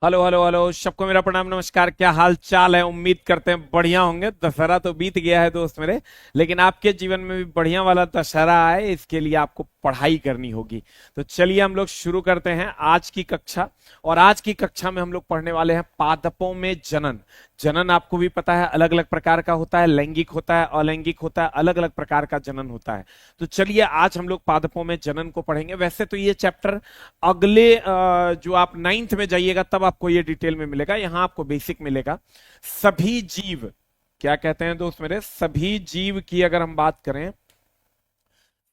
Hello hello hello, सबको मेरा प्रणाम नमस्कार। क्या हाल चाल है? उम्मीद करते हैं बढ़िया होंगे। दशहरा तो बीत गया है दोस्त मेरे, लेकिन आपके जीवन में भी बढ़िया वाला दशहरा आए इसके लिए आपको पढ़ाई करनी होगी। तो चलिए हम लोग शुरू करते हैं आज की कक्षा। और आज की कक्षा में हम लोग पढ़ने वाले हैं पादपों में जनन। जनन आपको भी पता है अलग अलग प्रकार का होता है, लैंगिक होता है, अलैंगिक होता है, अलग अलग प्रकार का जनन होता है। तो चलिए आज हम लोग पादपों में जनन को पढ़ेंगे। वैसे तो ये चैप्टर अगले जो आप नाइन्थ में जाइएगा तब आपको ये डिटेल में मिलेगा, यहां आपको बेसिक मिलेगा। सभी जीव, क्या कहते हैं दोस्त मेरे, सभी जीव की अगर हम बात करें,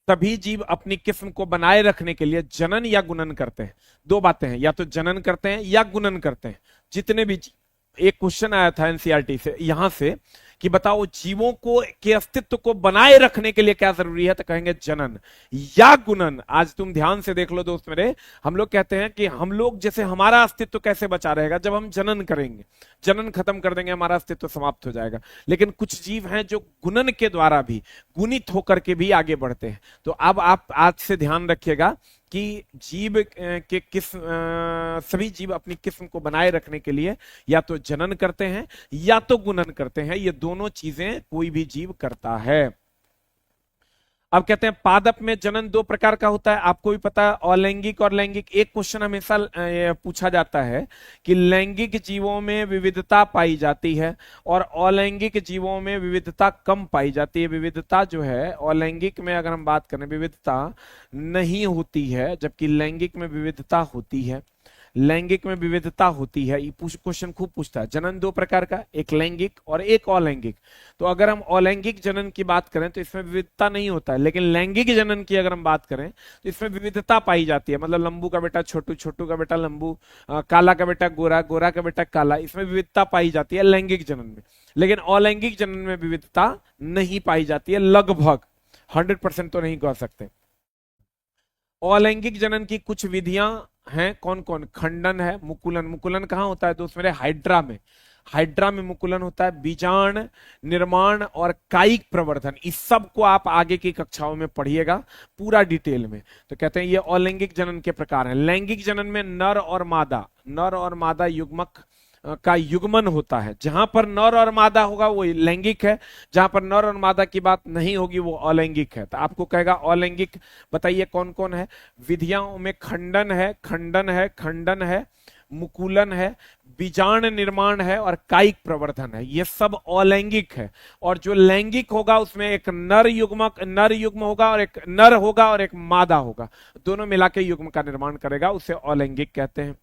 सभी जीव अपनी किस्म को बनाए रखने के लिए जनन या गुणन करते हैं। दो बातें हैं, या तो जनन करते हैं या गुणन करते हैं। जितने भी एक क्वेश्चन आया था एनसीईआरटी से यहां से कि बताओ जीवों को के अस्तित्व को बनाए रखने के लिए क्या जरूरी है, तो कहेंगे जनन या गुणन। आज तुम ध्यान से देख लो दोस्त मेरे, हम लोग कहते हैं कि हम लोग जैसे हमारा अस्तित्व कैसे बचा रहेगा, जब हम जनन करेंगे, जनन खत्म कर देंगे हमारा अस्तित्व समाप्त हो जाएगा। लेकिन कुछ जीव हैं जो गुणन के द्वारा भी, गुणित होकर के भी आगे बढ़ते हैं। तो अब आप आज से ध्यान रखिएगा कि जीव के सभी जीव अपनी किस्म को बनाए रखने के लिए या तो जनन करते हैं या तो गुणन करते हैं। ये दोनों चीजें कोई भी जीव करता है। अब कहते हैं पादप में जनन दो प्रकार का होता है, आपको भी पता है, अलैंगिक और लैंगिक। एक क्वेश्चन हमेशा पूछा जाता है कि लैंगिक जीवों में विविधता पाई जाती है और अलैंगिक जीवों में विविधता कम पाई जाती है। विविधता जो है अलैंगिक में अगर हम बात करें विविधता नहीं होती है, जबकि लैंगिक में विविधता होती है। लैंगिक में विविधता होती है। ये क्वेश्चन खूब पूछता है। जनन दो प्रकार का, एक लैंगिक और एक अलैंगिक। तो अगर हम अलैंगिक जनन की बात करें तो इसमें विविधता नहीं होता है, लेकिन लैंगिक जनन की अगर हम बात करें तो इसमें विविधता पाई जाती है। मतलब लंबू का बेटा छोटू, छोटू का बेटा लंबू, काला का बेटा गोरा, गोरा का बेटा काला, इसमें विविधता पाई जाती है लैंगिक जनन में। लेकिन अलैंगिक जनन में विविधता नहीं पाई जाती है, लगभग 100% तो नहीं कह सकते। अलैंगिक जनन की कुछ विधियां हैं, कौन कौन? खंडन है, मुकुलन। मुकुलन कहाँ होता है दोस्त मेरे? हाइड्रा में। हाइड्रा में मुकुलन होता है। बीजाण निर्माण और कायिक प्रवर्धन, इस सब को आप आगे की कक्षाओं में पढ़िएगा पूरा डिटेल में। तो कहते हैं ये अलैंगिक जनन के प्रकार हैं। लैंगिक जनन में नर और मादा, नर और मादा युग्मक का युग्मन होता है। जहां पर नर और मादा होगा वो लैंगिक है, जहां पर नर और मादा की बात नहीं होगी वो अलैंगिक है। तो आपको कहेगा अलैंगिक बताइए कौन कौन है। विधियां में खंडन है, खंडन है, खंडन है, मुकुलन है, बीजाण निर्माण है और कायिक प्रवर्धन है। ये सब अलैंगिक है। और जो लैंगिक होगा उसमें एक नर युग्म होगा और एक नर होगा और एक मादा होगा, दोनों मिला के युग्म का निर्माण करेगा, उसे अलैंगिक कहते हैं।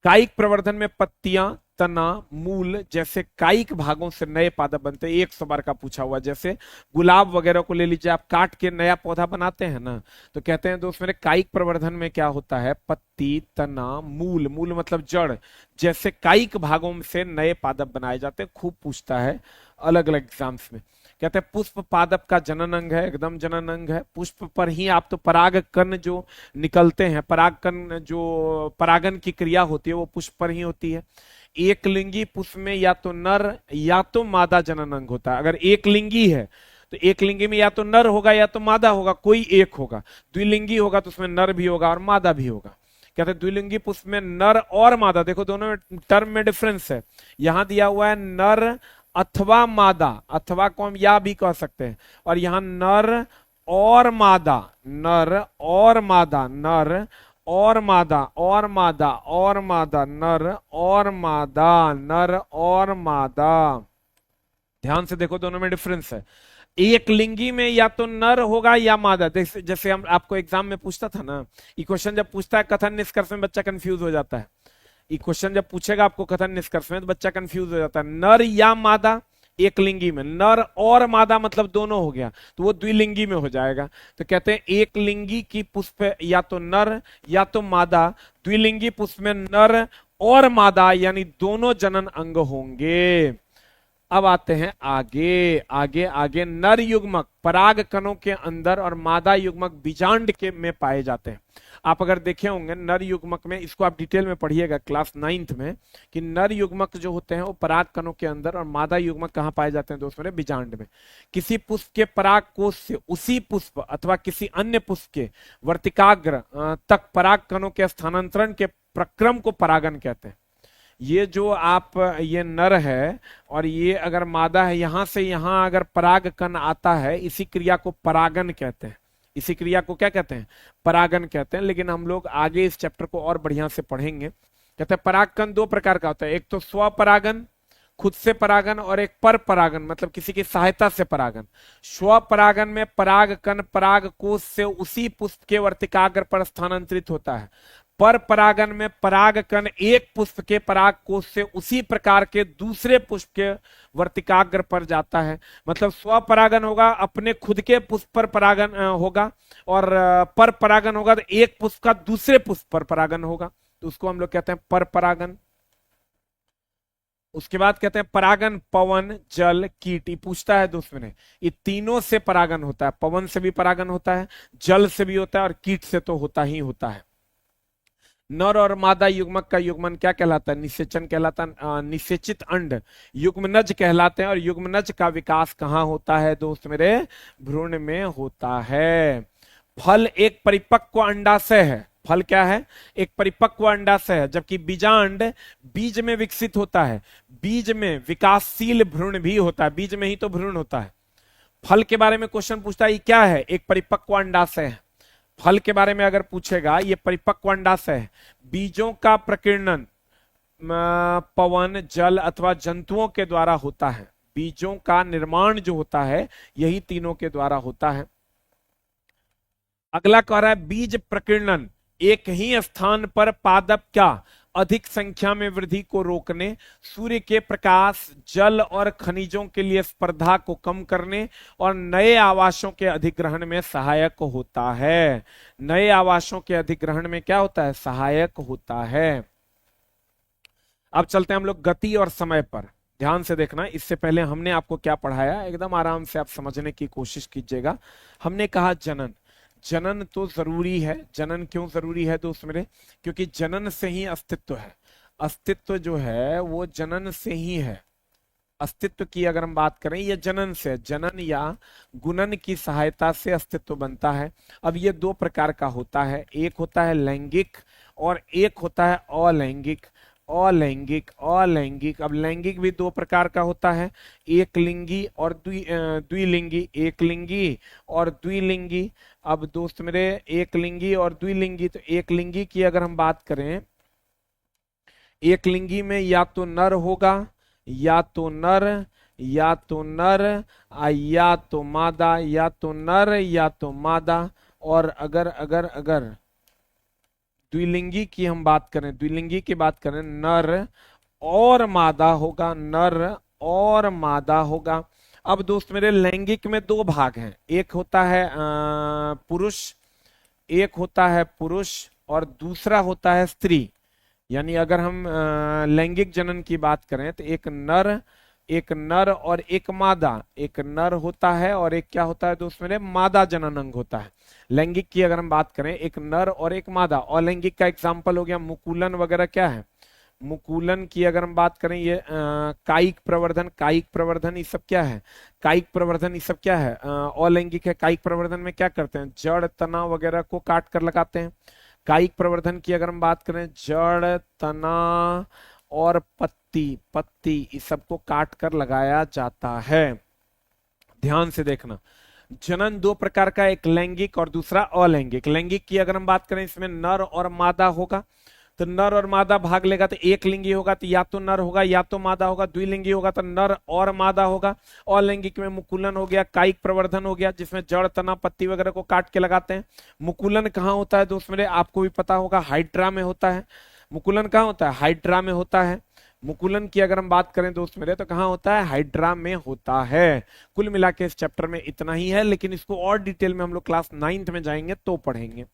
कायिक प्रवर्धन में पत्तियां, तना, मूल जैसे कायिक भागों से नए पादप बनते हैं। 100 बार का पूछा हुआ, जैसे गुलाब वगैरह को ले लीजिए, आप काट के नया पौधा बनाते हैं ना, तो कहते हैं दोस्त मेरे कायिक प्रवर्धन में क्या होता है, पत्ती, तना, मूल, मूल मतलब जड़, जैसे कायिक भागों से नए पादप बनाए जाते हैं। खूब पूछता है अलग अलग एग्जाम्स में। कहते हैं पुष्प पादप का जनन अंग है, एकदम जनन अंग है। पुष्प पर ही आप तो पराग कण जो निकलते हैं, पराग कण जो परागन की क्रिया होती है वो पुष्प पर ही होती है। एक लिंगी पुष्प में या तो नर या तो मादा जनन अंग होता है। अगर एक लिंगी है तो एक लिंगी में या तो नर होगा या तो मादा होगा, कोई एक होगा। द्विलिंगी होगा तो उसमें नर भी होगा और मादा भी होगा। कहते हैं द्विलिंगी पुष्प में नर और मादा, देखो दोनों टर्म में डिफरेंस है। यहां दिया हुआ है नर अथवा मादा, अथवा को हम या भी कह सकते हैं, और यहां नर और मादा, नर और मादा, नर और मादा, और मादा और मादा, नर और मादा, नर और मादा। ध्यान से देखो दोनों में डिफरेंस है। एक लिंगी में या तो नर होगा या मादा। जैसे हम आपको एग्जाम में पूछता था ना, ये क्वेश्चन जब पूछता है कथन निष्कर्ष में बच्चा कंफ्यूज हो जाता है। ये क्वेश्चन जब पूछेगा आपको कथन निष्कर्ष में तो बच्चा कंफ्यूज हो जाता है। नर या मादा, एक लिंगी में नर और मादा मतलब दोनों हो गया तो वो द्विलिंगी में हो जाएगा। तो कहते हैं एक लिंगी की पुष्प या तो नर या तो मादा, द्विलिंगी पुष्प में नर और मादा यानी दोनों जनन अंग होंगे। अब आते हैं आगे आगे आगे। नर युग्मक पराग कणों के अंदर और मादा युग्मक बीजांड के में पाए जाते हैं। आप अगर देखे होंगे नर युग्मक में, इसको आप डिटेल में पढ़िएगा क्लास 9th में, कि नर युग्मक जो होते हैं वो पराग कणों के अंदर और मादा युग्मक कहाँ पाए जाते हैं दोस्त मेरे? बीजांड में। किसी पुष्प के पराग कोश से उसी पुष्प अथवा किसी अन्य पुष्प के वर्तिकाग्र तक पराग कणों के स्थानांतरण के प्रक्रम को परागन कहते हैं। ये जो आप, ये नर है और ये अगर मादा है, यहां से यहां अगर पराग कण आता है, इसी क्रिया को परागन कहते हैं। इसी क्रिया को क्या कहते हैं? परागन कहते हैं। लेकिन हम लोग आगे इस चैप्टर को और बढ़िया से पढ़ेंगे। कहते हैं परागकण दो प्रकार का होता है, एक तो स्वपरागन, खुद से परागन, और एक पर परागन, मतलब किसी की सहायता से परागन। स्वपरागन में पराग कण पराग कोश से उसी पुष्प के वर्तिकाग्र पर स्थानांतरित होता है। पर परागन में पराग कण एक पुष्प के पराग कोश से उसी प्रकार के दूसरे पुष्प के वर्तिकाग्र पर जाता है। मतलब स्वपरागन होगा, अपने खुद के पुष्प पर परागन होगा, और पर परागन होगा तो एक पुष्प का दूसरे पुष्प पर परागन होगा, तो उसको हम लोग कहते हैं पर परागन। उसके बाद कहते हैं परागन पवन जल कीट। ये पूछता है दोस्त मैंने, ये तीनों से परागन होता है। पवन से भी परागन होता है, जल से भी होता है, और कीट से तो होता ही होता है। नर और मादा युग्मक का युग्मन क्या कहलाता है? निषेचन कहलाता है। निषेचित अंड युग्मनज कहलाते हैं। और युग्मनज का विकास कहाँ होता है दोस्त मेरे? भ्रूण में होता है। फल एक परिपक्व अंडाशय है। फल क्या है? एक परिपक्व अंडाशय है, जबकि बीजांड बीज में विकसित होता है। बीज में विकासशील भ्रूण भी होता है, बीज में ही तो भ्रूण होता है। फल के बारे में क्वेश्चन पूछता है, ये क्या है? एक परिपक्व अंडाशय है। फल के बारे में अगर पूछेगा, ये परिपक्व अंडाशय है। बीजों का प्रकीर्णन पवन जल अथवा जंतुओं के द्वारा होता है। बीजों का निर्माण जो होता है यही तीनों के द्वारा होता है। अगला कह रहा है बीज प्रकीर्णन एक ही स्थान पर पादप क्या अधिक संख्या में वृद्धि को रोकने, सूर्य के प्रकाश, जल और खनिजों के लिए स्पर्धा को कम करने और नए आवासों के अधिग्रहण में सहायक होता है। नए आवासों के अधिग्रहण में क्या होता है? सहायक होता है। अब चलते हैं हम लोग गति और समय पर। ध्यान से देखना, इससे पहले हमने आपको क्या पढ़ाया, एकदम आराम से आप समझने की कोशिश कीजिएगा। हमने कहा जनन। जनन तो जरूरी है। जनन क्यों जरूरी है दोस्त मेरे? क्योंकि जनन से ही अस्तित्व है। अस्तित्व जो है वो जनन से ही है। अस्तित्व की अगर हम बात करें, ये जनन से, जनन या गुणन की सहायता से अस्तित्व बनता है। अब ये दो प्रकार का होता है, एक होता है लैंगिक और एक होता है अलैंगिक। अलैंगिक अलैंगिक, अब लैंगिक भी दो प्रकार का होता है, एक लिंगी और द्विलिंगी। एक लिंगी और द्विलिंगी। अब दोस्त मेरे, एक लिंगी और द्विलिंगी, तो एक लिंगी की अगर हम बात करें, एक लिंगी में या तो नर होगा, या तो नर, या तो नर, या तो मादा, या तो नर या तो मादा। और अगर अगर अगर द्विलिंगी की हम बात करें, द्विलिंगी की बात करें, नर और मादा होगा, नर और मादा होगा। अब दोस्त मेरे लैंगिक में दो भाग हैं, एक होता है पुरुष, एक होता है पुरुष और दूसरा होता है स्त्री। यानी अगर हम लैंगिक जनन की बात करें तो एक नर और एक मादा, एक नर होता है और एक क्या होता है दोस्त मेरे? मादा जनन अंग होता है। लैंगिक की अगर हम बात करें, एक नर और एक मादा। और लैंगिक का एग्जाम्पल हो गया मुकुलन वगैरह। क्या है मुकुलन की अगर हम बात करें, ये कायिक प्रवर्धन, कायिक प्रवर्धन, ये सब क्या है? कायिक प्रवर्धन ये सब क्या है? अलैंगिक है। कायिक प्रवर्धन में क्या करते हैं? जड़ तना वगैरह को काट कर लगाते हैं। कायिक प्रवर्धन की अगर हम बात करें, जड़ तना और पत्ती इस सबको काट कर लगाया जाता है। ध्यान से देखना, जनन दो प्रकार का, एक लैंगिक और दूसरा अलैंगिक। लैंगिक की अगर हम बात करें, इसमें नर और मादा होगा, तो नर और मादा भाग लेगा तो एक लिंगी होगा तो या तो नर होगा या तो मादा होगा। द्विलिंगी होगा तो नर और मादा होगा। और लैंगिक में मुकुलन हो गया, कायिक प्रवर्धन हो गया, जिसमें जड़ तना पत्ती वगैरह को काट के लगाते हैं। मुकुलन कहाँ होता है दोस्त मेरे? आपको भी पता होगा, हाइड्रा में होता है। मुकुलन कहाँ होता है? हाइड्रा में होता है। मुकुलन की अगर हम बात करें दोस्त मेरे, तो कहाँ होता है? हाइड्रा में होता है। कुल मिला के इस चैप्टर में इतना ही है, लेकिन इसको और डिटेल में हम लोग क्लास 9th में जाएंगे तो पढ़ेंगे।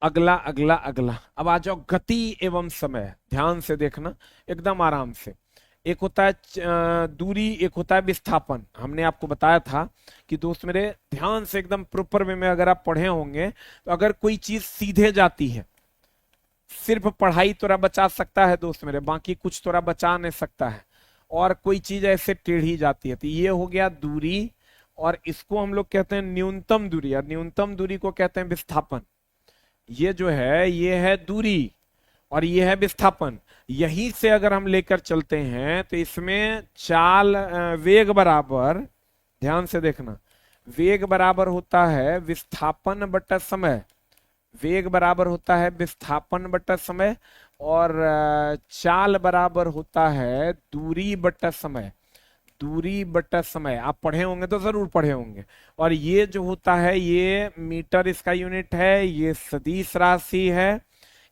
अगला अगला अगला, अब आ जाओ गति एवं समय। ध्यान से देखना एकदम आराम से। एक होता है दूरी, एक होता है विस्थापन। हमने आपको बताया था कि दोस्त मेरे ध्यान से एकदम प्रॉपर वे में अगर आप पढ़े होंगे तो अगर कोई चीज सीधे जाती है, सिर्फ पढ़ाई तोरा बचा सकता है दोस्त मेरे, बाकी कुछ तोरा बचा नहीं सकता है, और कोई चीज ऐसे टेढ़ी जाती है, तो ये हो गया दूरी। और इसको हम लोग कहते हैं न्यूनतम दूरी, और न्यूनतम दूरी को कहते हैं विस्थापन। ये जो है ये है दूरी और ये है विस्थापन। यहीं से अगर हम लेकर चलते हैं तो इसमें चाल वेग बराबर, ध्यान से देखना, वेग बराबर होता है विस्थापन बटा समय। वेग बराबर होता है विस्थापन बटा समय, और चाल बराबर होता है दूरी बटा समय। दूरी बटा समय आप पढ़े होंगे तो जरूर पढ़े होंगे। और ये जो होता है ये मीटर इसका यूनिट है, ये सदिश राशि है,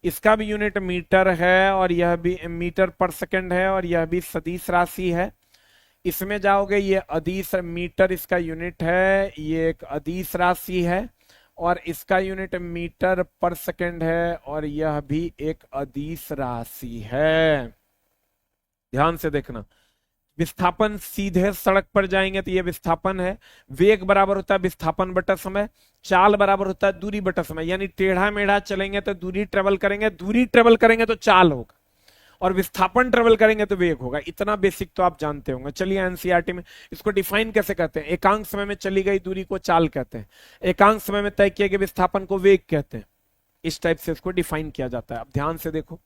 इसका भी यूनिट मीटर है, और यह भी मीटर पर सेकंड है, और यह भी सदिश राशि है। इसमें जाओगे ये अदिश, मीटर इसका यूनिट है, ये एक अदिश राशि है, और इसका यूनिट मीटर पर सेकंड है, और यह भी एक अदिश राशि है। ध्यान से देखना, विस्थापन सीधे सड़क पर जाएंगे तो ये विस्थापन है। वेग बराबर होता है विस्थापन बटा समय। चाल बराबर होता है दूरी बटा समय, यानी टेढ़ा मेढ़ा चलेंगे तो दूरी ट्रेवल करेंगे, दूरी ट्रेवल करेंगे तो चाल होगा, और विस्थापन ट्रेवल करेंगे तो वेग होगा। इतना बेसिक तो आप जानते होंगे। चलिए एनसीईआरटी में इसको डिफाइन कैसे करते हैं। एकांक समय में चली गई दूरी को चाल कहते हैं, एकांक समय में तय किए गए विस्थापन को वेग कहते हैं। इस टाइप से इसको डिफाइन किया जाता है। अब ध्यान से देखो,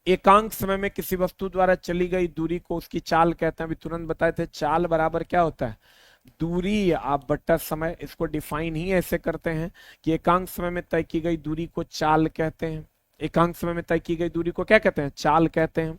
एकांक समय में किसी वस्तु द्वारा चली गई दूरी को उसकी चाल कहते हैं। अभी तुरंत बताए थे चाल बराबर क्या होता है, दूरी आप बट्टा समय। इसको डिफाइन ही ऐसे करते हैं कि एकांक समय में तय की गई दूरी को चाल कहते हैं। एकांक समय में तय की गई दूरी को क्या कहते हैं, चाल कहते हैं।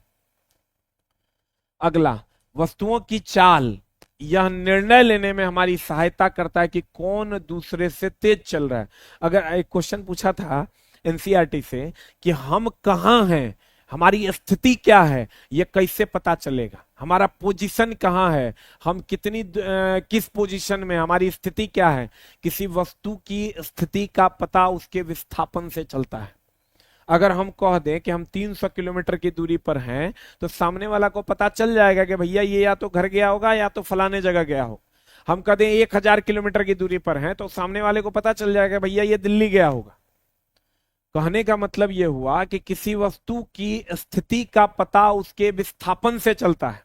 अगला, वस्तुओं की चाल, यह निर्णय लेने में हमारी सहायता करता है कि कौन दूसरे से तेज चल रहा है। अगर एक क्वेश्चन पूछा था एनसीईआरटी से कि हम कहाँ हैं, हमारी स्थिति क्या है, ये कैसे पता चलेगा, हमारा पोजीशन कहाँ है, हम किस पोजीशन में, हमारी स्थिति क्या है। किसी वस्तु की स्थिति का पता उसके विस्थापन से चलता है। अगर हम कह दें कि हम 300 किलोमीटर की दूरी पर हैं तो सामने वाला को पता चल जाएगा कि भैया ये या तो घर गया होगा या तो फलाने जगह गया हो। हम कह दें 1000 किलोमीटर की दूरी पर हैं तो सामने वाले को पता चल जाएगा भैया ये दिल्ली गया होगा। कहने का मतलब यह हुआ कि किसी वस्तु की स्थिति का पता उसके विस्थापन से चलता है।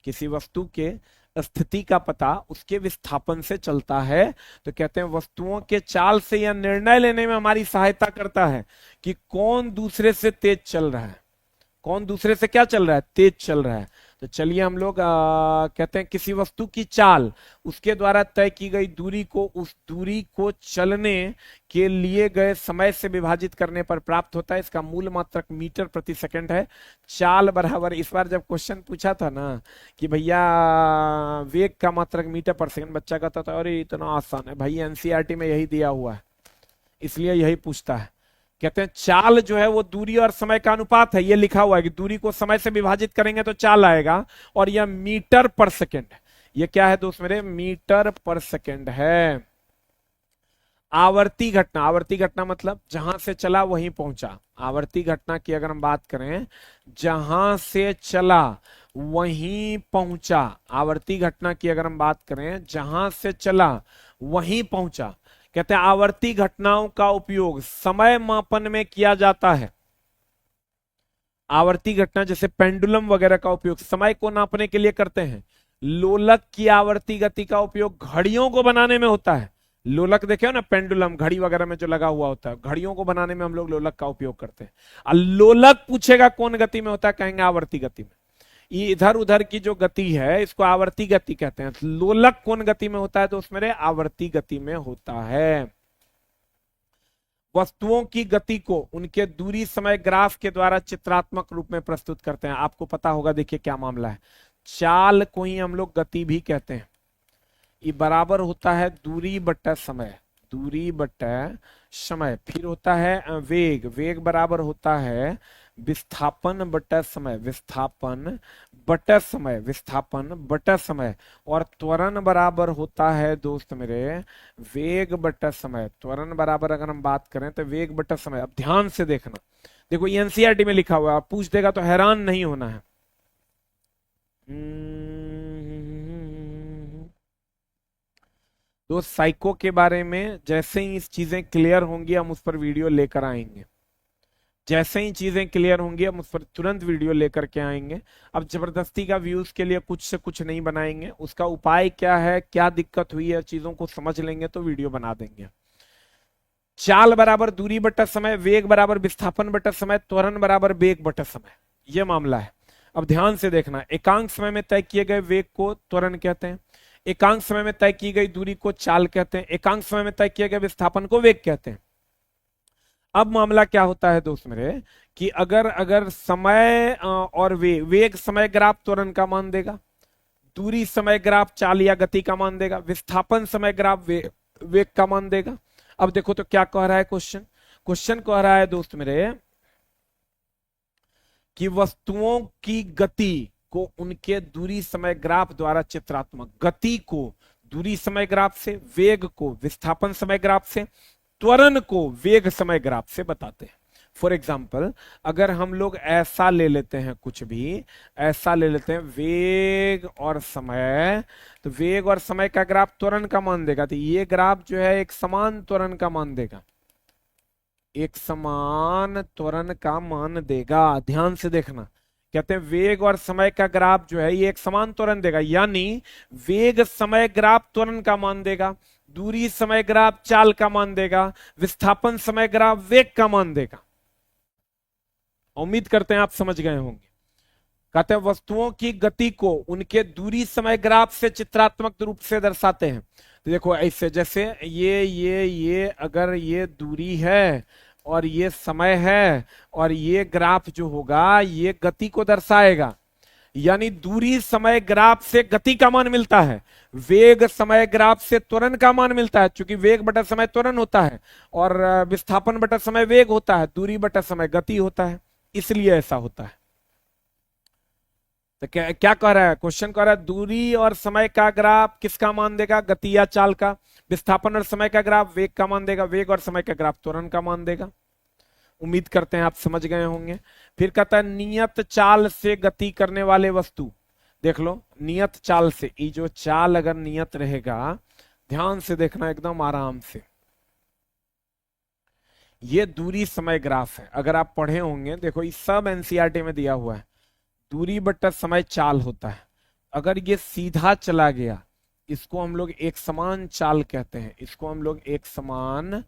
किसी वस्तु के स्थिति का पता उसके विस्थापन से चलता है। तो कहते हैं वस्तुओं के चाल से यह निर्णय लेने में हमारी सहायता करता है कि कौन दूसरे से तेज चल रहा है, कौन दूसरे से क्या चल रहा है, तेज चल रहा है। तो चलिए हम लोग कहते हैं किसी वस्तु की चाल उसके द्वारा तय की गई दूरी को उस दूरी को चलने के लिए गए समय से विभाजित करने पर प्राप्त होता है। इसका मूल मात्रक मीटर प्रति सेकंड है। चाल बराबर, इस बार जब क्वेश्चन पूछा था ना कि भैया वेग का मात्रक मीटर पर सेकंड, बच्चा कहता था अरे इतना आसान है भाई, एनसीईआरटी में यही दिया हुआ है इसलिए यही पूछता है। कहते हैं चाल जो है वो दूरी और समय का अनुपात है। ये लिखा हुआ है कि दूरी को समय से विभाजित करेंगे तो चाल आएगा, और यह मीटर पर सेकंड है। ये क्या है दोस्त मेरे, मीटर पर सेकंड है। आवर्ती घटना, आवर्ती घटना मतलब जहां से चला वहीं पहुंचा। आवर्ती घटना की अगर हम बात करें, जहां से चला वहीं पहुंचा। आवर्ती घटना की अगर हम बात करें, जहां से चला वहीं पहुंचा। कहते हैं आवर्ती घटनाओं का उपयोग समय मापन में किया जाता है। आवर्ती घटना जैसे पेंडुलम वगैरह का उपयोग समय को नापने के लिए करते हैं। लोलक की आवर्ती गति का उपयोग घड़ियों को बनाने में होता है। लोलक देखे हो ना, पेंडुलम घड़ी वगैरह में जो लगा हुआ होता है, घड़ियों को बनाने में हम लोग लोलक का उपयोग करते हैं। और लोलक पूछेगा कौन गति में होता है, कहेंगे आवर्ती गति में। ये इधर उधर की जो गति है इसको आवर्ती गति कहते हैं। लोलक कौन गति में होता है, तो उसमें आवर्ती गति में होता है। वस्तुओं की गति को उनके दूरी समय ग्राफ के द्वारा चित्रात्मक रूप में प्रस्तुत करते हैं। आपको पता होगा, देखिए क्या मामला है। चाल को ही हम लोग गति भी कहते हैं। ये बराबर होता है दूरी बटा समय, दूरी बटा समय। फिर होता है वेग, वेग बराबर होता है विस्थापन बटा समय, विस्थापन बटा समय, विस्थापन बटा समय। और त्वरण बराबर होता है दोस्त मेरे वेग बटा समय। त्वरण बराबर अगर हम बात करें तो वेग बटा समय। अब ध्यान से देखना, देखो एनसीईआरटी में लिखा हुआ है, पूछ देगा तो हैरान नहीं होना है। तो साइको के बारे में जैसे ही इस चीजें क्लियर होंगी हम उस पर वीडियो लेकर आएंगे। जैसे ही चीजें क्लियर होंगी हम उस पर तुरंत वीडियो लेकर के आएंगे। अब जबरदस्ती का व्यूज के लिए कुछ से कुछ नहीं बनाएंगे, उसका उपाय क्या है, क्या दिक्कत हुई है, चीजों को समझ लेंगे तो वीडियो बना देंगे। चाल बराबर दूरी बटा समय, वेग बराबर विस्थापन बटा समय, त्वरण बराबर वेग बटा समय, यह मामला है। अब ध्यान से देखना, एकांक समय में तय किए गए वेग को त्वरण कहते हैं, एकांक समय में तय की गई दूरी को चाल कहते हैं, एकांक समय में तय किए गए विस्थापन को वेग कहते हैं। अब मामला क्या होता है दोस्त मेरे, कि अगर अगर समय और वेग समय ग्राफ त्वरण का मान देगा, दूरी समय ग्राफ चाल या गति का मान देगा, विस्थापन समय ग्राफ वेग का मान देगा। अब देखो तो क्या कह रहा है क्वेश्चन, क्वेश्चन कह रहा है दोस्त मेरे कि वस्तुओं की गति को उनके दूरी समय ग्राफ द्वारा चित्रात्मक, गति को दूरी समय ग्राफ से, वेग को विस्थापन समय ग्राफ से, त्वरण को वेग समय ग्राफ से बताते हैं। फॉर एग्जाम्पल अगर हम लोग ऐसा ले लेते हैं, कुछ भी ऐसा ले लेते हैं वेग और समय, तो वेग और समय का ग्राफ त्वरण का मान देगा, तो ये ग्राफ जो है एक समान त्वरण का मान देगा, एक समान त्वरण का मान देगा। ध्यान से देखना, कहते हैं वेग और समय का ग्राफ जो है ये एक समान त्वरण देगा, यानी वेग समय ग्राफ त्वरण का मान देगा, दूरी समय ग्राफ चाल का मान देगा, विस्थापन समय ग्राफ वेग का मान देगा। उम्मीद करते हैं आप समझ गए होंगे। कहते हैं वस्तुओं की गति को उनके दूरी समय ग्राफ से चित्रात्मक रूप से दर्शाते हैं। तो देखो ऐसे, जैसे ये अगर ये दूरी है और ये समय है और ये ग्राफ जो होगा ये गति को दर्शाएगा, यानी दूरी समय ग्राफ से गति का मान मिलता है, वेग समय ग्राफ से त्वरण का मान मिलता है, क्योंकि वेग बटा समय त्वरण होता है और विस्थापन बटा समय वेग होता है, दूरी बटा समय गति होता है, इसलिए ऐसा होता है। तो क्या कह रहा है क्वेश्चन, कह रहा है दूरी और समय का ग्राफ किसका मान देगा, गति या चाल का, विस्थापन और समय का ग्राफ वेग का मान देगा, वेग और समय का ग्राफ त्वरण का मान देगा। उम्मीद करते हैं आप समझ गए होंगे। फिर कहता है नियत चाल से गति करने वाले वस्तु, देख लो नियत चाल से, ये जो चाल अगर नियत रहेगा, ध्यान से देखना एकदम आराम से, ये दूरी समय ग्राफ है, अगर आप पढ़े होंगे, देखो ये सब एनसीईआरटी में दिया हुआ है, दूरी बटा समय चाल होता है। अगर ये सीधा चला गया, इसको हम लोग एक समान चाल कहते हैं, इसको हम लोग एक समान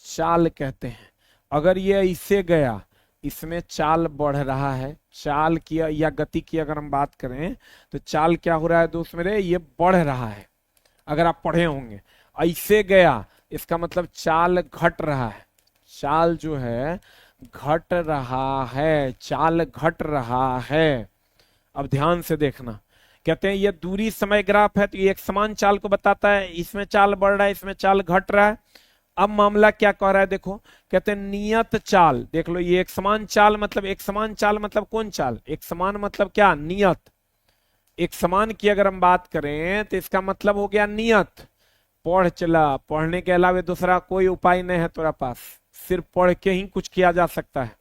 चाल कहते हैं। अगर ये इससे गया, इसमें चाल बढ़ रहा है, चाल की या गति की अगर हम बात करें तो चाल क्या हो रहा है दोस्त मेरे, ये बढ़ रहा है, अगर आप पढ़े होंगे। ऐसे गया, इसका मतलब चाल घट रहा है, चाल जो है घट रहा है, चाल घट रहा है। अब ध्यान से देखना, कहते हैं ये दूरी समय ग्राफ है तो ये एक समान चाल को बताता है, इसमें चाल बढ़ रहा है, इसमें चाल घट रहा है। अब मामला क्या कह रहा है देखो, कहते हैं नियत चाल, देख लो ये एक समान चाल, मतलब एक समान चाल मतलब कौन चाल, एक समान मतलब क्या, नियत। एक समान की अगर हम बात करें तो इसका मतलब हो गया नियत। पढ़ चला, पढ़ने के अलावा दूसरा कोई उपाय नहीं है तेरा पास, सिर्फ पढ़ के ही कुछ किया जा सकता है,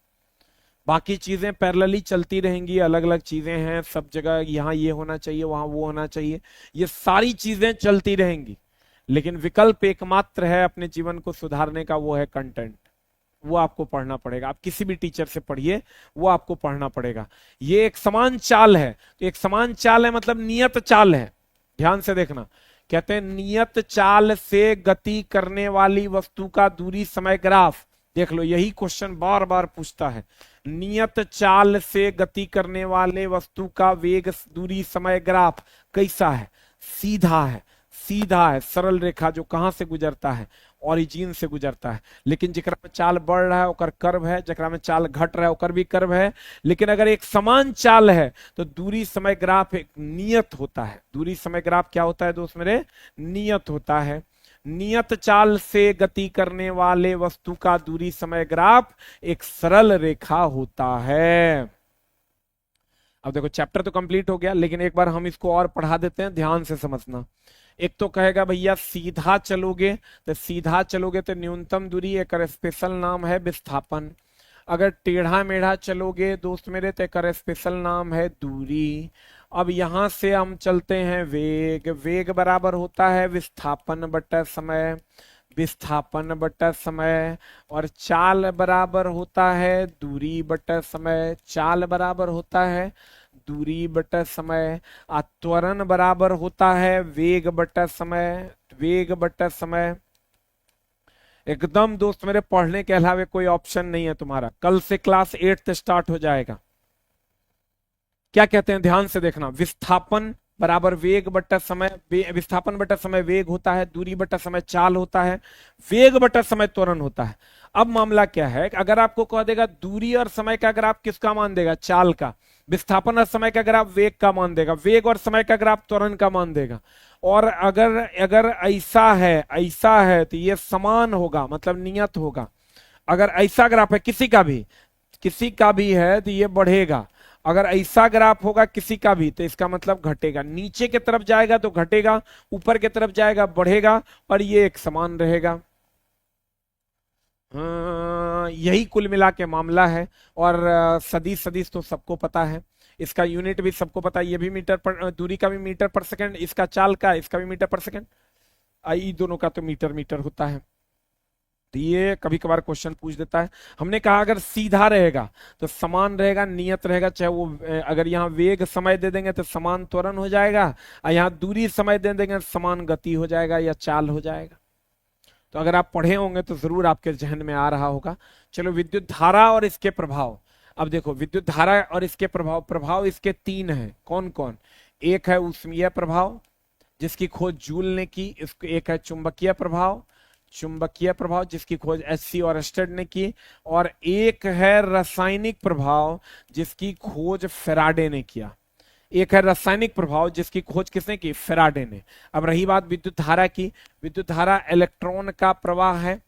बाकी चीजें पैरेलली चलती रहेंगी, अलग अलग चीजें हैं सब जगह, यहाँ ये होना चाहिए वहां वो होना चाहिए, ये सारी चीजें चलती रहेंगी, लेकिन विकल्प एकमात्र है अपने जीवन को सुधारने का, वो है कंटेंट, वो आपको पढ़ना पड़ेगा। आप किसी भी टीचर से पढ़िए, वो आपको पढ़ना पड़ेगा। ये एक समान चाल है, तो एक समान चाल है मतलब नियत चाल है। ध्यान से देखना, कहते हैं नियत चाल से गति करने वाली वस्तु का दूरी समय ग्राफ, देख लो यही क्वेश्चन बार बार पूछता है, नियत चाल से गति करने वाले वस्तु का वेग दूरी समय ग्राफ कैसा है, सीधा है, सीधा है, सरल रेखा जो कहां से गुजरता है, ओरिजिन से गुजरता है। लेकिन जिकरा में चाल बढ़ रहा है ओकर कर्व है, जिकरा में चाल घट रहा है ओकर भी कर्व है। लेकिन अगर एक समान चाल है तो दूरी समय ग्राफ एक नियत होता है। दूरी समय ग्राफ क्या होता है दोस्त मेरे, नियत होता है। नियत चाल से गति करने वाले वस्तु का दूरी समय ग्राफ एक सरल रेखा होता है। अब देखो चैप्टर तो कंप्लीट हो गया, लेकिन एक बार हम इसको और पढ़ा देते हैं, ध्यान से समझना। एक तो कहेगा भैया सीधा चलोगे, तो सीधा चलोगे तो न्यूनतम दूरी, एक स्पेशल नाम है विस्थापन। अगर टेढ़ा मेढ़ा चलोगे दोस्त मेरे तो एक स्पेशल नाम है दूरी। अब यहां से हम चलते हैं वेग। वेग बराबर होता है विस्थापन बटा समय, विस्थापन बटा समय। और चाल बराबर होता है दूरी बटा समय, चाल बराबर होता है दूरी बटा समय। त्वरण बराबर होता है वेग बटा समय, वेग बटा समय। एकदम दोस्त मेरे, पढ़ने के अलावा कोई ऑप्शन नहीं है तुम्हारा। कल से क्लास 8 स्टार्ट हो जाएगा। क्या कहते हैं ध्यान से देखना। विस्थापन बराबर वेग बटा समय, विस्थापन बटा समय वेग होता है, दूरी बटा समय चाल होता है, वेग बटा समय त्वरण होता है। अब मामला क्या है, अगर आपको कह देगा दूरी और समय का अगर आप किसका मान देगा, चाल का। विस्थापन और समय का अगर आप वेग का मान देगा, वेग और समय का अगर आप त्वरण का मान देगा। और अगर अगर ऐसा है तो ये समान होगा, मतलब नियत होगा। अगर ऐसा ग्राफ है किसी का भी है तो ये बढ़ेगा। अगर ऐसा ग्राफ होगा किसी का भी तो इसका मतलब घटेगा। नीचे की तरफ जाएगा तो घटेगा, ऊपर की तरफ जाएगा बढ़ेगा, और ये एक समान रहेगा। यही कुल मिला के मामला है। और सदिश सदिश तो सबको पता है, इसका यूनिट भी सबको पता है। ये भी मीटर पर, दूरी का भी मीटर पर सेकंड, इसका चाल का इसका भी मीटर पर सेकंड, आई दोनों का तो मीटर मीटर होता है। तो ये कभी कभार क्वेश्चन पूछ देता है। हमने कहा अगर सीधा रहेगा तो समान रहेगा, नियत रहेगा। चाहे वो अगर यहाँ वेग समय दे देंगे तो समान त्वरण हो जाएगा, और यहाँ दूरी समय दे देंगे तो समान गति हो जाएगा या चाल हो जाएगा। तो अगर आप पढ़े होंगे तो जरूर आपके जहन में आ रहा होगा। चलो, विद्युत धारा और इसके प्रभाव। अब देखो, विद्युत धारा और इसके प्रभाव, प्रभाव इसके तीन हैं। कौन कौन? एक है ऊष्मीय प्रभाव जिसकी खोज जूल ने की, इसको एक है चुंबकीय प्रभाव, चुंबकीय प्रभाव जिसकी खोज एससी और एस्टेड ने की, और एक है रासायनिक प्रभाव जिसकी खोज फेराडे ने किया। एक है रासायनिक प्रभाव जिसकी खोज किसने की? फेराडे ने। अब रही बात विद्युत धारा की। विद्युत धारा इलेक्ट्रॉन का प्रवाह है,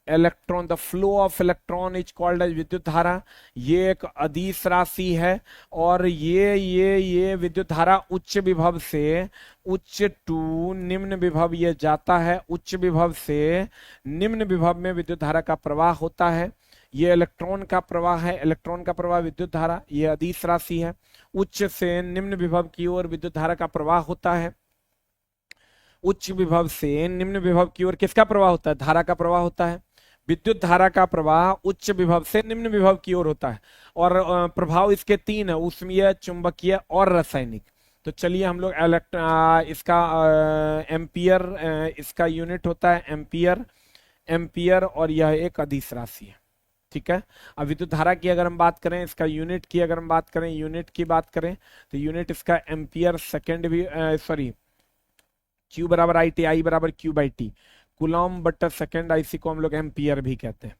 electron, the flow of electron is called as विद्युत धारा। ये एक अदिश राशि है। और ये विद्युत धारा उच्च विभव से उच्च टू निम्न विभव ये जाता है। उच्च विभव से निम्न विभव में विद्युत धारा का प्रवाह होता है। ये इलेक्ट्रॉन का प्रवाह है, इलेक्ट्रॉन का प्रवाह विद्युत धारा, ये अदिश राशि है। उच्च से निम्न विभव की ओर विद्युत धारा का प्रवाह होता है। उच्च विभव से निम्न विभव की ओर किसका प्रवाह होता है? धारा का प्रवाह होता है। विद्युत धारा का प्रवाह उच्च विभव से निम्न विभव की ओर होता है। और प्रभाव इसके तीन है, ऊष्मीय, चुंबकीय और रासायनिक। तो चलिए हम लोग इसका एम्पियर, इसका यूनिट होता है एम्पियर, एम्पियर, और यह एक अदिश राशि है। ठीक है। अब विद्युत धारा की अगर हम बात करें, इसका यूनिट की अगर हम बात करें, यूनिट की बात करें तो यूनिट इसका एम्पियर सेकेंड भी, सॉरी, Q बराबर आई टी, आई बराबर Q बाई टी। कुलॉम बटा सेकेंड, इसी को हम लोग एम्पियर भी कहते हैं।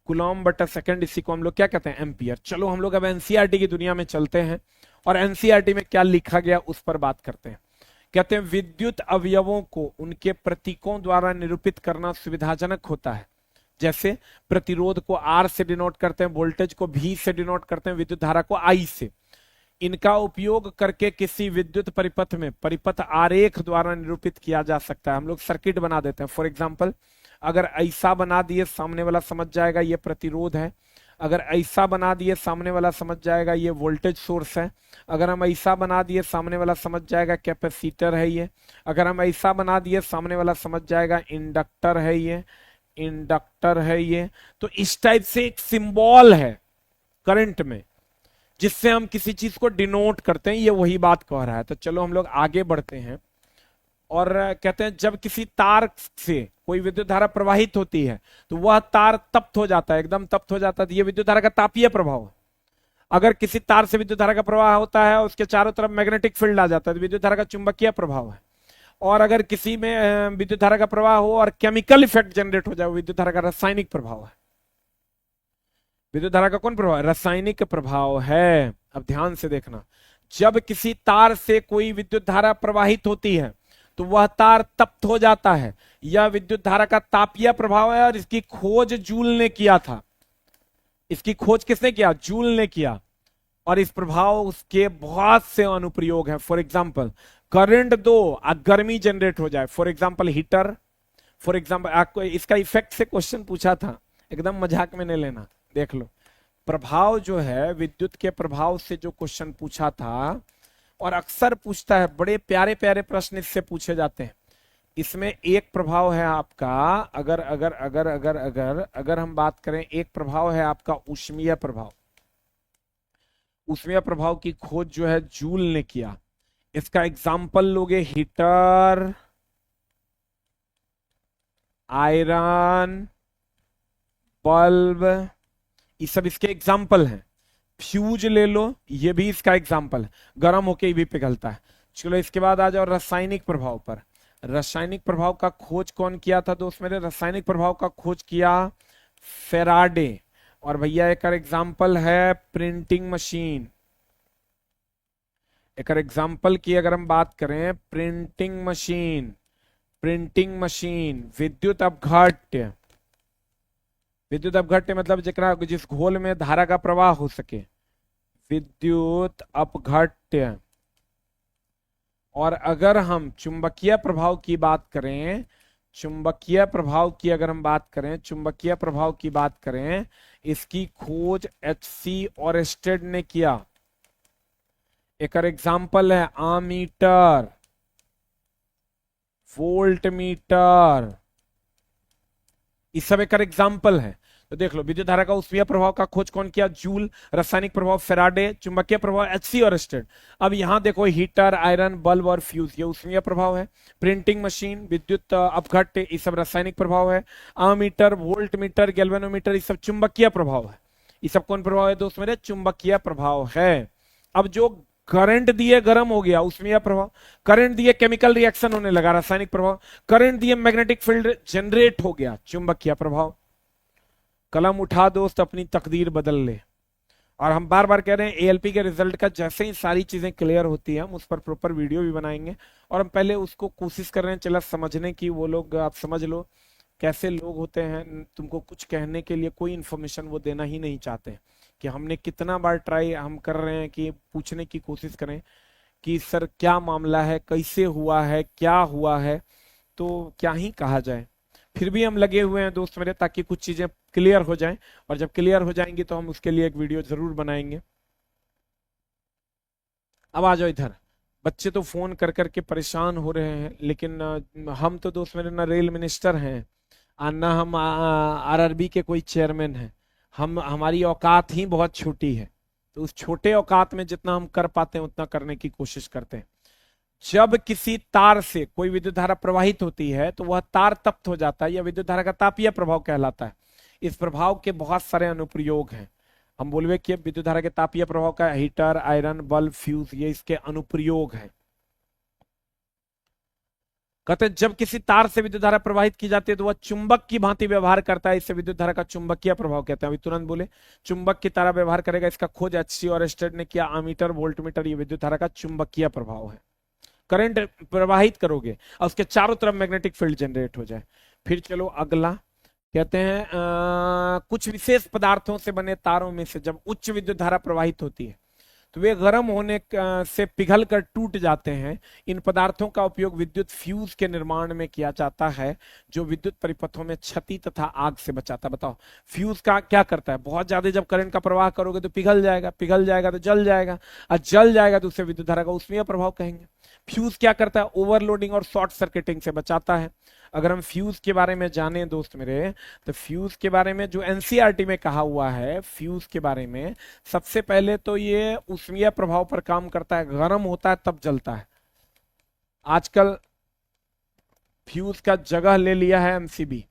कुलॉम बटा सेकेंड, इसी को हम लोग क्या कहते हैं? एम्पियर। चलो हम लोग अब एनसीईआरटी की दुनिया में चलते हैं, और एनसीईआरटी में क्या लिखा गया उस पर बात करते हैं। कहते हैं विद्युत अवयवों को उनके प्रतीकों द्वारा निरूपित करना सुविधाजनक होता है। जैसे प्रतिरोध को R से डिनोट करते हैं, वोल्टेज को V से डिनोट करते हैं, विद्युत धारा को I से। इनका उपयोग करके किसी विद्युत परिपथ में परिपथ आरेख द्वारा निरूपित किया जा सकता है। हम लोग सर्किट बना देते हैं। फॉर एग्जांपल, अगर ऐसा बना दिए सामने वाला समझ जाएगा ये प्रतिरोध है। अगर ऐसा बना दिए सामने वाला समझ जाएगा ये वोल्टेज सोर्स है। अगर हम ऐसा बना दिए सामने वाला समझ जाएगा कैपेसिटर है ये। अगर हम ऐसा बना दिए सामने वाला समझ जाएगा इंडक्टर है ये, इंडक्टर है ये। तो इस टाइप से एक सिंबल है करंट में जिससे हम किसी चीज को डिनोट करते हैं। ये वही बात कह रहा है। तो चलो हम लोग आगे बढ़ते हैं, और कहते हैं जब किसी तार से कोई विद्युत धारा प्रवाहित होती है तो वह तार तप्त हो जाता है, एकदम तप्त हो जाता है। तो ये विद्युत धारा का तापीय प्रभाव है। अगर किसी तार से विद्युत धारा का प्रवाह होता है, उसके चारों तरफ मैग्नेटिक फील्ड आ जाता है, तो विद्युत धारा का चुंबकीय प्रभाव है। और अगर किसी में विद्युत धारा का प्रवाह हो और केमिकल इफेक्ट जनरेट हो जाए, विद्युत धारा का रासायनिक प्रभाव है। विद्युत धारा का कौन प्रभाव है? रासायनिक प्रभाव है। अब ध्यान से देखना, जब किसी तार से कोई विद्युत धारा प्रवाहित होती है तो वह तार तप्त हो जाता है। यह विद्युत धारा का तापीय प्रभाव है, और इसकी खोज जूल ने किया था। इसकी खोज किसने किया? जूल ने किया। और इस प्रभाव उसके बहुत से अनुप्रयोग हैं। फॉर एग्जाम्पल, करंट दो, गर्मी जनरेट हो जाए। For example heater. For example, आपको इसका इफेक्ट से क्वेश्चन पूछा था, एकदम मजाक में नहीं लेना। देख लो, प्रभाव जो है विद्युत के प्रभाव से जो क्वेश्चन पूछा था और अक्सर पूछता है, बड़े प्यारे प्यारे प्रश्न इससे पूछे जाते हैं। इसमें एक प्रभाव है आपका, अगर अगर अगर अगर अगर अगर हम बात करें, एक प्रभाव है आपका ऊष्मीय प्रभाव। ऊष्मीय प्रभाव की खोज जो है जूल ने किया। इसका एग्जाम्पल लोगे, हीटर, आयरन, बल्ब, ये सब इसके एग्जाम्पल हैं। फ्यूज ले लो, ये भी इसका एग्जाम्पल है, गर्म होके ये भी पिघलता है। चलो इसके बाद आ जाओ रासायनिक प्रभाव पर। रासायनिक प्रभाव का खोज कौन किया था दोस्त मेरे? रासायनिक प्रभाव का खोज किया फेराडे। और भैया एक एग्जाम्पल है प्रिंटिंग मशीन। एक एग्जाम्पल की अगर हम बात करें, प्रिंटिंग मशीन, प्रिंटिंग मशीन, विद्युत अपघट्य। विद्युत अपघट्य मतलब जिस घोल में धारा का प्रवाह हो सके, विद्युत अपघट्य। और अगर हम चुंबकीय प्रभाव की बात करें, चुंबकीय प्रभाव की अगर हम बात करें, चुंबकीय प्रभाव की बात करें, इसकी खोज एचसी ओरस्टेड ने किया। एक एग्जाम्पल है आमीटर, वोल्ट मीटर, ये सब एक एग्जाम्पल है। तो देख लो, विद्युत धारा का ऊष्मीय प्रभाव का खोज कौन किया? जूल। रासायनिक प्रभाव फेराडे। चुंबकीय प्रभाव एचसी ओरस्टेड। अब यहां देखो, हीटर, आयरन, बल्ब और फ्यूज, ये ऊष्मीय प्रभाव है। प्रिंटिंग मशीन, विद्युत अपघट्य, ये सब रासायनिक प्रभाव है। आमीटर, वोल्ट मीटर, गैल्वेनोमीटर, ये सब चुंबकीय प्रभाव है। ये सब कौन प्रभाव है दोस्त मेरे? चुंबकीय प्रभाव है। अब जो करंट दिए गर्म हो गया, ऊष्मीय प्रभाव। करंट दिए केमिकल रिएक्शन होने लगा, रासायनिक प्रभाव। करंट दिए मैग्नेटिक फील्ड जनरेट हो गया, चुंबकीय प्रभाव। कलम उठा दोस्त, अपनी तकदीर बदल ले। और हम बार बार कह रहे हैं, एएलपी के रिजल्ट का जैसे ही सारी चीजें क्लियर होती है, हम उस पर प्रॉपर वीडियो भी बनाएंगे। और हम पहले उसको कोशिश कर रहे हैं चला समझने की। वो लोग, आप समझ लो, कैसे लोग होते हैं, तुमको कुछ कहने के लिए कोई इंफॉर्मेशन वो देना ही नहीं चाहते। कि हमने कितना बार ट्राई हम कर रहे हैं कि पूछने की कोशिश करें कि सर क्या मामला है, कैसे हुआ है, क्या हुआ है, तो क्या ही कहा जाए। फिर भी हम लगे हुए हैं दोस्त मेरे, ताकि कुछ चीजें क्लियर हो जाएं। और जब क्लियर हो जाएंगी तो हम उसके लिए एक वीडियो जरूर बनाएंगे। अब आ जाओ इधर। बच्चे तो फोन कर करके परेशान हो रहे हैं, लेकिन हम तो दोस्त मेरे ना रेल मिनिस्टर हैं, ना हम आरआरबी के कोई चेयरमैन हैं। हमारी औकात ही बहुत छोटी है। तो उस छोटे औकात में जितना हम कर पाते हैं उतना करने की कोशिश करते हैं। जब किसी तार से कोई विद्युत धारा प्रवाहित होती है तो वह तार तप्त हो जाता है, यह विद्युत धारा का तापीय प्रभाव कहलाता है। इस प्रभाव के बहुत सारे अनुप्रयोग हैं। हम बोलवे कि विद्युत धारा के तापीय प्रभाव का हीटर, आयरन, बल्ब, फ्यूज, ये इसके अनुप्रयोग हैं। कहते हैं जब किसी तार से विद्युत धारा प्रवाहित की जाती है तो वह चुंबक की भांति व्यवहार करता है, इसे विद्युत धारा का चुंबकीय प्रभाव कहते हैं। अभी तुरंत बोले, चुंबक की तरह व्यवहार करेगा। इसका खोज एचसी ओरस्टेड ने किया। आमीटर, वोल्टमीटर, ये विद्युत धारा का चुंबकीय प्रभाव है। करंट प्रवाहित करोगे और उसके चारों तरफ मैग्नेटिक फील्ड जनरेट हो जाए। फिर चलो अगला, कहते हैं कुछ विशेष पदार्थों से बने तारों में से जब उच्च विद्युत धारा प्रवाहित होती है तो वे गर्म होने से पिघल कर टूट जाते हैं। इन पदार्थों का उपयोग विद्युत फ्यूज के निर्माण में किया जाता है, जो विद्युत परिपथों में क्षति तथा आग से बचाता है। बताओ, फ्यूज का क्या करता है? बहुत ज्यादा जब करंट का प्रवाह करोगे तो पिघल जाएगा, पिघल जाएगा तो जल जाएगा, और जल जाएगा तो उसे विद्युत धारा का ऊष्मीय प्रभाव कहेंगे। फ्यूज क्या करता है? ओवरलोडिंग और शॉर्ट सर्किटिंग से बचाता है। अगर हम फ्यूज के बारे में जाने दोस्त मेरे, तो फ्यूज के बारे में जो एनसीईआरटी में कहा हुआ है, फ्यूज के बारे में सबसे पहले तो ये ऊष्मीय प्रभाव पर काम करता है, गर्म होता है तब जलता है। आजकल फ्यूज का जगह ले लिया है एमसीबी।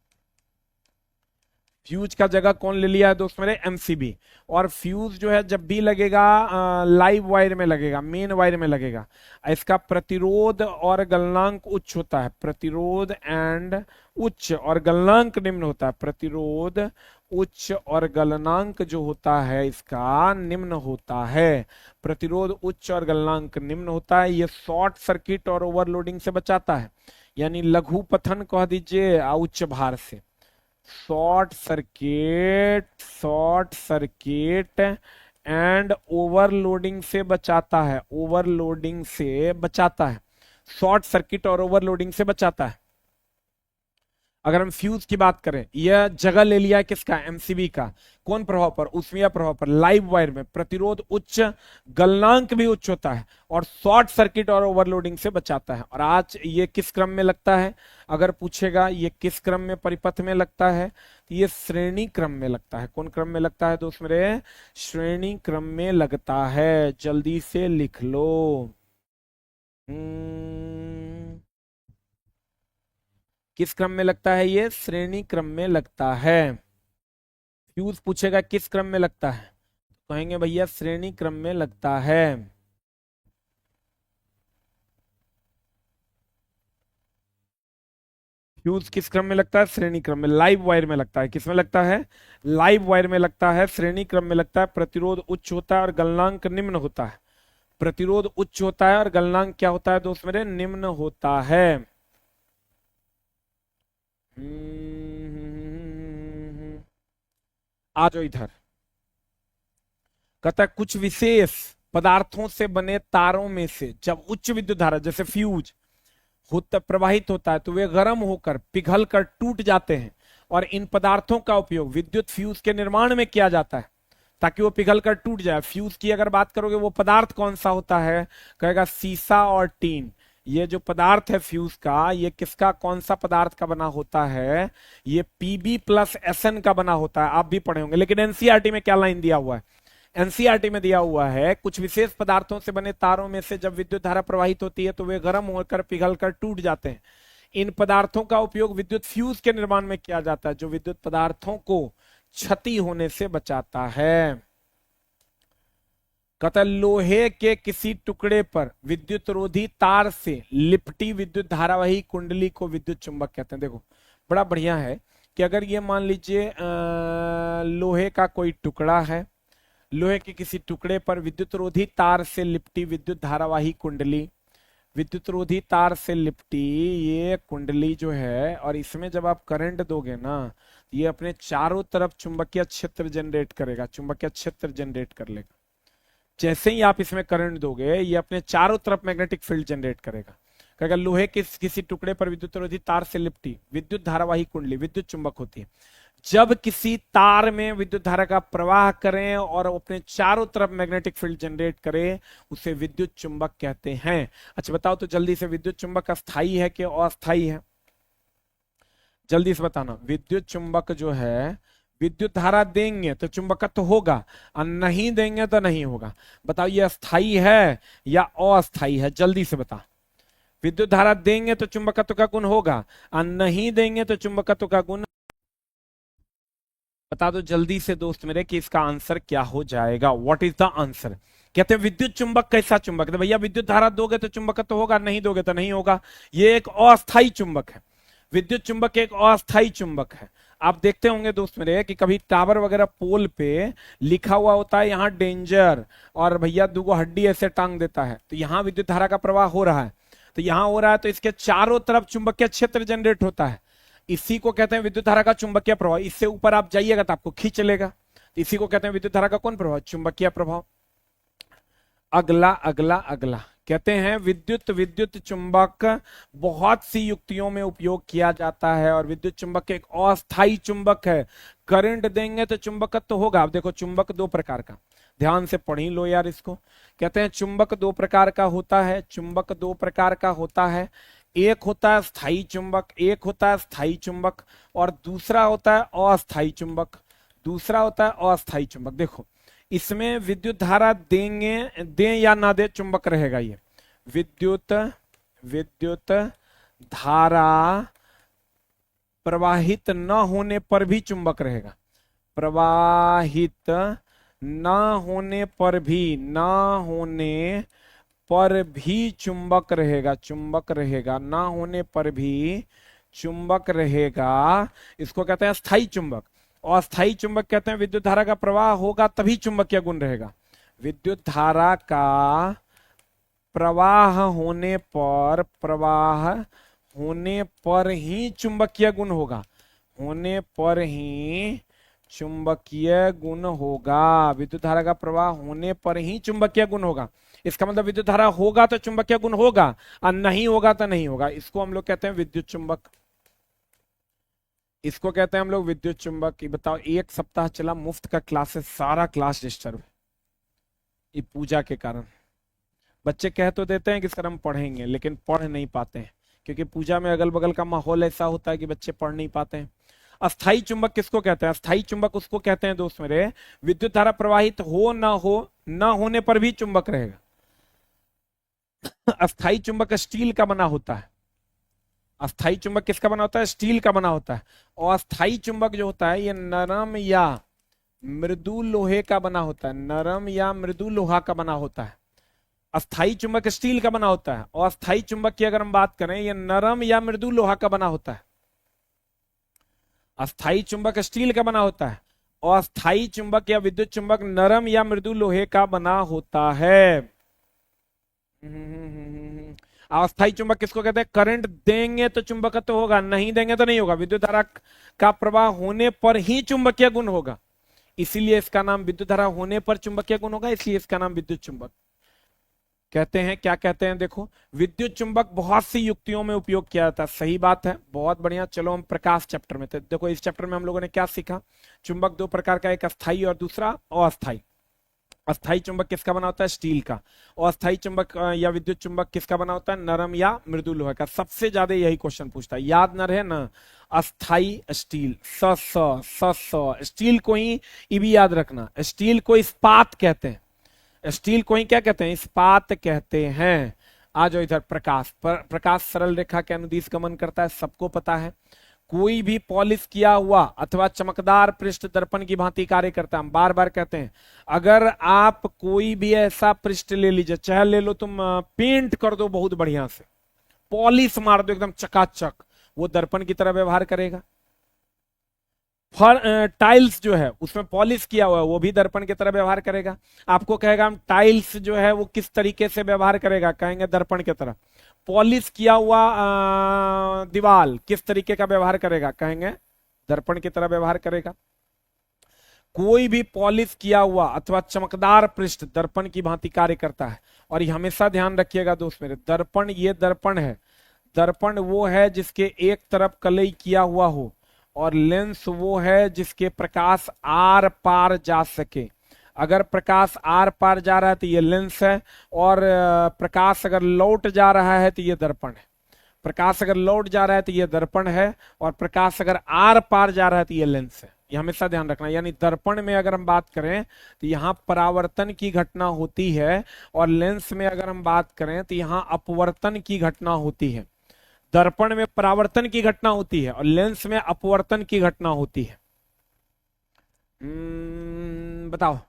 फ्यूज का जगह कौन ले लिया है दोस्त मेरे? एमसीबी। और फ्यूज जो है जब भी लगेगा लाइव वायर में लगेगा, मेन वायर में लगेगा। इसका प्रतिरोध और गलनांक उच्च होता है। प्रतिरोध एंड उच्च और गलनांक निम्न होता है। प्रतिरोध उच्च और गलनांक जो होता है इसका निम्न होता है। प्रतिरोध उच्च और गलनांक निम्न होता है। ये शॉर्ट सर्किट और ओवरलोडिंग से बचाता है, यानी लघु पथन कह दीजिए उच्च भार से। शॉर्ट सर्किट एंड ओवरलोडिंग से बचाता है। ओवरलोडिंग से बचाता है, शॉर्ट सर्किट और ओवरलोडिंग से बचाता है। अगर हम फ्यूज की बात करें, यह जगह ले लिया किसका, एमसीबी का। कौन प्रभाव पर, ऊष्मीय प्रभाव पर। लाइव वायर में प्रतिरोध उच्च, गलनांक भी उच्च होता है और शॉर्ट सर्किट और ओवरलोडिंग से बचाता है। और आज ये किस क्रम में लगता है, अगर पूछेगा ये किस क्रम में परिपथ में लगता है, तो ये श्रेणी क्रम में लगता है। कौन क्रम में लगता है दोस्त मेरे, श्रेणी क्रम में लगता है। जल्दी से लिख लो। किस क्रम में लगता है, ये श्रेणी क्रम में लगता है। फ्यूज पूछेगा किस क्रम में लगता है, तो कहेंगे भैया श्रेणी क्रम में लगता है। फ्यूज किस क्रम में लगता है, श्रेणी क्रम में। लाइव वायर में लगता है, किस में लगता है, लाइव वायर में लगता है, श्रेणी क्रम में लगता है। प्रतिरोध उच्च होता है और गलनांक निम्न होता है। प्रतिरोध उच्च होता है और गलनांक क्या होता है दोस्त मेरे, निम्न होता है। आ जाओ इधर। कहता है कुछ विशेष पदार्थों से बने तारों में से जब उच्च विद्युत धारा जैसे फ्यूज होता प्रवाहित होता है तो वे गर्म होकर पिघल कर टूट जाते हैं, और इन पदार्थों का उपयोग विद्युत फ्यूज के निर्माण में किया जाता है ताकि वो पिघल कर टूट जाए। फ्यूज की अगर बात करोगे वो पदार्थ कौन सा होता है, कहेगा सीसा और टीन। ये जो पदार्थ है फ्यूज का, ये किसका, कौन सा पदार्थ का बना होता है, ये पीबी प्लस एसएन का बना होता है। आप भी पढ़े होंगे, लेकिन एनसीईआरटी में क्या लाइन दिया हुआ है, एनसीईआरटी में दिया हुआ है कुछ विशेष पदार्थों से बने तारों में से जब विद्युत धारा प्रवाहित होती है तो वे गर्म होकर पिघलकर टूट जाते हैं। इन पदार्थों का उपयोग विद्युत फ्यूज के निर्माण में किया जाता है जो विद्युत पदार्थों को क्षति होने से बचाता है। कहता लोहे के किसी टुकड़े पर विद्युत रोधी तार से लिपटी विद्युत धारावाही कुंडली को विद्युत चुंबक कहते हैं। देखो बड़ा बढ़िया है कि अगर ये मान लीजिए लोहे का कोई टुकड़ा है, लोहे के किसी टुकड़े पर विद्युत रोधी तार से लिपटी विद्युत धारावाही कुंडली, विद्युत रोधी तार से लिपटी ये कुंडली जो है, और इसमें जब आप करंट दोगे ना, ये अपने चारों तरफ चुंबकीय क्षेत्र जनरेट करेगा, चुंबकीय क्षेत्र जनरेट कर लेगा। जैसे ही आप इसमें करंट दोगे ये अपने चारों तरफ मैग्नेटिक फील्ड जनरेट करेगा। कहेगा लोहे के किसी टुकड़े पर विद्युत रोधी तार से लिपटी विद्युत धारावाही कुंडली विद्युत चुंबक होती है। जब किसी तार में विद्युत धारा का प्रवाह करें और अपने चारों तरफ मैग्नेटिक फील्ड जनरेट करे, उसे विद्युत चुंबक कहते हैं। अच्छा बताओ तो जल्दी से, विद्युत चुंबक अस्थाई है कि अस्थाई है, जल्दी से बताना। विद्युत चुंबक जो है विद्युत धारा देंगे तो चुंबकत्व होगा और नहीं देंगे तो नहीं होगा। बताओ ये अस्थाई है या अस्थाई है, जल्दी से बता। विद्युत धारा देंगे तो चुंबकत्व का गुण होगा और नहीं देंगे तो चुंबकत्व का गुण, बता दो जल्दी से दोस्त मेरे कि इसका आंसर क्या हो जाएगा। What is the answer. कहते हैं विद्युत चुंबक कैसा चुंबक है, भैया विद्युत धारा दोगे तो चुंबकत्व होगा, नहीं दोगे तो नहीं होगा। ये एक अस्थाई चुंबक है, विद्युत चुंबक एक अस्थाई चुंबक है। आप देखते होंगे दोस्त मेरे कि कभी टावर वगैरह पोल पे लिखा हुआ होता है यहाँ डेंजर, और भैया दुगो हड्डी ऐसे टांग देता है, तो यहाँ विद्युत धारा का प्रवाह हो रहा है, तो यहाँ हो रहा है तो इसके चारों तरफ चुंबकीय क्षेत्र जनरेट होता है। इसी को कहते हैं विद्युत धारा का चुंबकीय प्रभाव। इससे ऊपर आप जाइएगा तो आपको खींच लेगा, तो इसी को कहते हैं विद्युत धारा का कौन प्रभाव, चुंबकीय प्रभाव। अगला अगला अगला कहते हैं विद्युत चुंबक बहुत सी युक्तियों में उपयोग किया जाता है, और विद्युत चुंबक एक अस्थाई चुंबक है। करंट देंगे तो चुंबकत्व तो होगा। अब देखो चुंबक दो प्रकार का, ध्यान से पढ़ ही लो यार इसको। कहते हैं चुंबक दो प्रकार का होता है, चुंबक दो प्रकार का होता है। एक होता है स्थायी चुंबक, एक होता है स्थायी चुंबक, और दूसरा होता है अस्थायी चुंबक, दूसरा होता है अस्थायी चुंबक। देखो इसमें विद्युत धारा देंगे, दें या ना दे, चुंबक रहेगा। ये विद्युत धारा प्रवाहित न होने पर भी चुंबक रहेगा, प्रवाहित न होने पर भी, न होने पर भी चुंबक रहेगा, चुंबक रहेगा, ना होने पर भी चुंबक रहेगा। इसको कहते हैं स्थायी चुंबक। अस्थायी चुंबक कहते हैं विद्युत धारा का प्रवाह होगा तभी चुंबकीय गुण रहेगा। विद्युत धारा का प्रवाह होने पर ही चुंबकीय गुण होगा, होने पर ही चुंबकीय गुण होगा। विद्युत धारा का प्रवाह होने पर ही चुंबकीय गुण होगा। इसका मतलब विद्युत धारा होगा तो चुंबकीय गुण होगा और नहीं होगा तो नहीं होगा। इसको हम लोग कहते हैं विद्युत चुंबक। इसको कहते हैं हम लोग विद्युत चुंबक। ये बताओ, एक सप्ताह चला मुफ्त का क्लासेस, सारा क्लास डिस्टर्ब है ये पूजा के कारण। बच्चे कह तो देते हैं कि सर हम पढ़ेंगे, लेकिन पढ़ नहीं पाते हैं, क्योंकि पूजा में अगल बगल का माहौल ऐसा होता है कि बच्चे पढ़ नहीं पाते हैं। अस्थाई चुंबक किसको कहते हैं? अस्थाई चुंबक उसको कहते हैं दोस्त मेरे, विद्युत धारा प्रवाहित हो ना होने पर भी चुंबक रहेगा। अस्थाई चुंबक स्टील का बना होता है। अस्थाई चुंबक किसका बना होता है? स्टील का बना होता है। और अस्थाई चुंबक जो होता है ये नरम या मृदु लोहे का बना होता है। नरम या मृदु लोहा का बना होता है। अस्थाई चुंबक स्टील का बना होता है, और अस्थाई चुंबक की अगर हम बात करें, ये नरम या मृदु लोहा का बना होता है। अस्थाई चुंबक स्टील का बना होता है, और अस्थाई चुंबक या विद्युत चुंबक नरम या मृदु लोहे का बना होता है। अस्थाई चुंबक किसको कहते हैं? करंट देंगे तो चुंबकत्व होगा, नहीं देंगे तो नहीं होगा। विद्युत धारा का प्रवाह होने पर ही चुंबकीय गुण होगा, इसीलिए इसका नाम विद्युत धारा होने पर चुंबकीय गुण होगा, इसलिए इसका नाम विद्युत चुंबक कहते हैं। क्या कहते हैं? देखो, विद्युत चुंबक बहुत सी युक्तियों में उपयोग किया जाता है। सही बात है, बहुत बढ़िया। चलो हम प्रकाश चैप्टर में थे, देखो इस चैप्टर में हम लोगों ने क्या सीखा? चुंबक दो प्रकार का, एक अस्थाई और दूसरा अस्थाई। अस्थाई चुंबक किसका बना होता है? स्टील का। और अस्थाई चुंबक या विद्युत चुंबक किसका बना होता है? नरम या मृदु लोहे का। सबसे ज्यादा यही क्वेश्चन पूछता है, याद न रहे ना, अस्थाई स्टील, स्टील को ही ये भी याद रखना, स्टील को इस्पात कहते हैं। स्टील को ही क्या कहते हैं? इस्पात कहते हैं। आ जाओ इधर, प्रकाश प्रकाश सरल रेखा के अनुदिश गमन करता है, सबको पता है। कोई भी पॉलिश किया हुआ अथवा चमकदार पृष्ठ दर्पण की भांति कार्य करता है। हम बार बार कहते हैं, अगर आप कोई भी ऐसा पृष्ठ ले लीजिए, चाहे ले लो तुम पेंट कर दो बहुत बढ़िया से, पॉलिश मार दो एकदम चकाचक, वो दर्पण की तरह व्यवहार करेगा। टाइल्स जो है उसमें पॉलिश किया हुआ है, वो भी दर्पण की तरह व्यवहार करेगा। आपको कहेगा हम टाइल्स जो है वो किस तरीके से व्यवहार करेगा, कहेंगे दर्पण की तरह। पॉलिश किया हुआ दीवाल किस तरीके का व्यवहार करेगा, कहेंगे दर्पण की तरह व्यवहार करेगा। कोई भी पॉलिश किया हुआ अथवा चमकदार पृष्ठ दर्पण की भांति कार्य करता है। और ये हमेशा ध्यान रखिएगा दोस्त मेरे, दर्पण ये दर्पण है, दर्पण वो है जिसके एक तरफ कलई किया हुआ हो, और लेंस वो है जिसके प्रकाश आर पार जा सके। अगर प्रकाश आर पार जा रहा है तो ये लेंस है, और प्रकाश अगर लौट जा रहा है तो ये दर्पण है। प्रकाश अगर लौट जा रहा है तो ये दर्पण है, और प्रकाश अगर आर पार जा रहा है तो ये लेंस है। ये हमेशा ध्यान रखना। यानी दर्पण में अगर हम बात करें तो यहाँ परावर्तन की घटना होती है, और लेंस में अगर हम बात करें तो यहाँ अपवर्तन की घटना होती है। दर्पण में परावर्तन की घटना होती है और लेंस में अपवर्तन की घटना होती है। बताओ,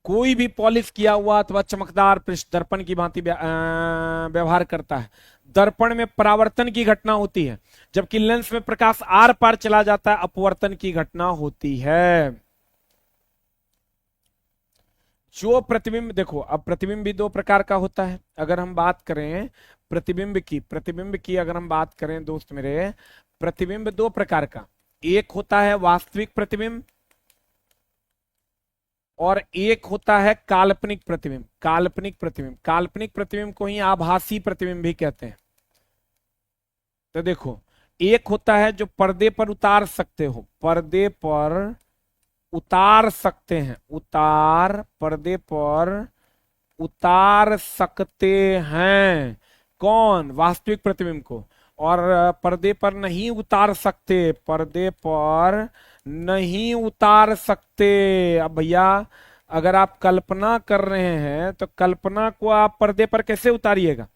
कोई भी पॉलिश किया हुआ अथवा चमकदार पृष्ठ दर्पण की भांति व्यवहार करता है। दर्पण में परावर्तन की घटना होती है, जबकि लेंस में प्रकाश आर पार चला जाता है, अपवर्तन की घटना होती है। जो प्रतिबिंब, देखो अब प्रतिबिंब भी दो प्रकार का होता है। अगर हम बात करें प्रतिबिंब की अगर हम बात करें दोस्त मेरे, प्रतिबिंब दो प्रकार का, एक होता है वास्तविक प्रतिबिंब और एक होता है काल्पनिक प्रतिबिंब। काल्पनिक प्रतिबिंब को ही आभासी प्रतिबिंब भी कहते हैं। तो देखो, एक होता है जो पर्दे पर उतार सकते हो, पर्दे पर उतार सकते हैं, पर्दे पर उतार सकते हैं, कौन? वास्तविक प्रतिबिंब को। और पर्दे पर नहीं उतार सकते, पर्दे पर नहीं उतार सकते। अब भैया अगर आप कल्पना कर रहे हैं तो कल्पना को आप पर्दे पर कैसे उतारिएगा?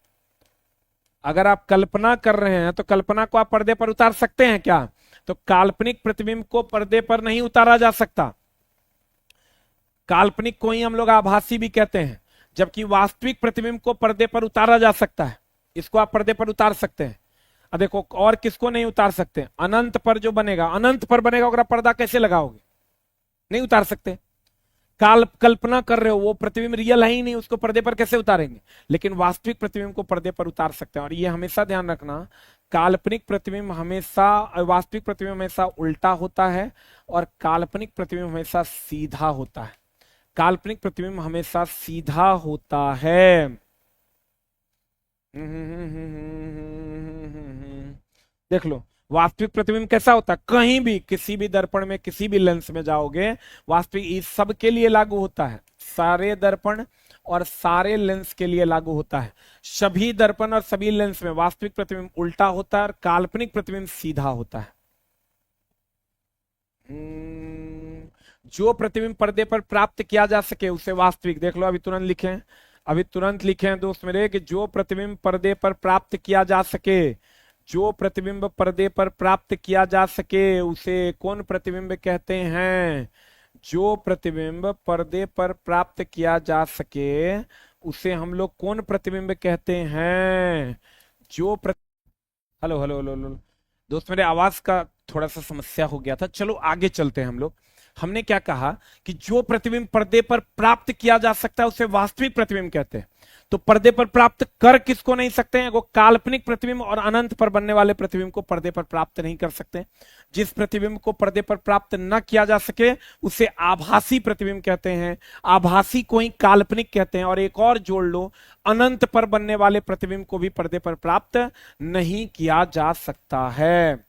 अगर आप कल्पना कर रहे हैं तो कल्पना को आप पर्दे पर उतार सकते हैं क्या? तो काल्पनिक प्रतिबिंब को पर्दे पर नहीं उतारा जा सकता। काल्पनिक को ही हम लोग आभासी भी कहते हैं, जबकि वास्तविक प्रतिबिंब को पर्दे पर उतारा जा सकता है। इसको आप पर्दे पर उतार सकते हैं। अब देखो, और किसको नहीं उतार सकते? अनंत पर जो बनेगा, अनंत पर बनेगा, अगर पर्दा कैसे लगाओगे? नहीं उतार सकते। कल्पना कर रहे हो, वो प्रतिबिंब रियल है ही नहीं, उसको पर्दे पर कैसे उतारेंगे? लेकिन वास्तविक प्रतिबिंब को पर्दे पर उतार सकते हैं। और ये हमेशा ध्यान रखना, काल्पनिक प्रतिबिंब हमेशा, वास्तविक प्रतिबिंब हमेशा उल्टा होता है, और काल्पनिक प्रतिबिंब हमेशा सीधा होता है। काल्पनिक प्रतिबिंब हमेशा सीधा होता है। देख लो, वास्तविक प्रतिबिंब कैसा होता है, कहीं भी किसी भी दर्पण में किसी भी लेंस में जाओगे, वास्तविक इस सब के लिए लागू होता है, सारे दर्पण और सारे लेंस के लिए लागू होता है। सभी दर्पण और सभी लेंस में वास्तविक प्रतिबिंब उल्टा होता है और काल्पनिक प्रतिबिंब सीधा होता है। जो प्रतिबिंब पर्दे पर प्राप्त किया जा सके उसे वास्तविक, देख लो अभी तुरंत लिखें दोस्त मेरे कि जो प्रतिबिंब पर्दे पर प्राप्त किया जा सके, जो प्रतिबिंब पर्दे पर प्राप्त किया जा सके उसे कौन प्रतिबिंब कहते हैं, जो प्रतिबिंब पर्दे पर प्राप्त किया जा सके उसे हम लोग कौन प्रतिबिंब कहते हैं, जो हेलो हेलो हेलो हेलो दोस्त मेरे आवाज का थोड़ा सा समस्या हो गया था, चलो आगे चलते हैं हम लोग। हमने क्या कहा कि जो प्रतिबिंब पर्दे पर प्राप्त किया जा सकता है उसे वास्तविक प्रतिबिंब कहते हैं। तो पर्दे पर प्राप्त कर किसको नहीं सकते हैं, वो काल्पनिक प्रतिबिंब और अनंत पर बनने वाले प्रतिबिंब को पर्दे पर प्राप्त नहीं कर सकते। जिस प्रतिबिंब को पर्दे पर प्राप्त न किया जा सके उसे आभासी प्रतिबिंब कहते हैं, आभासी को ही काल्पनिक कहते हैं। और एक और जोड़ लो, अनंत पर बनने वाले प्रतिबिंब को भी पर्दे पर प्राप्त नहीं किया जा सकता है।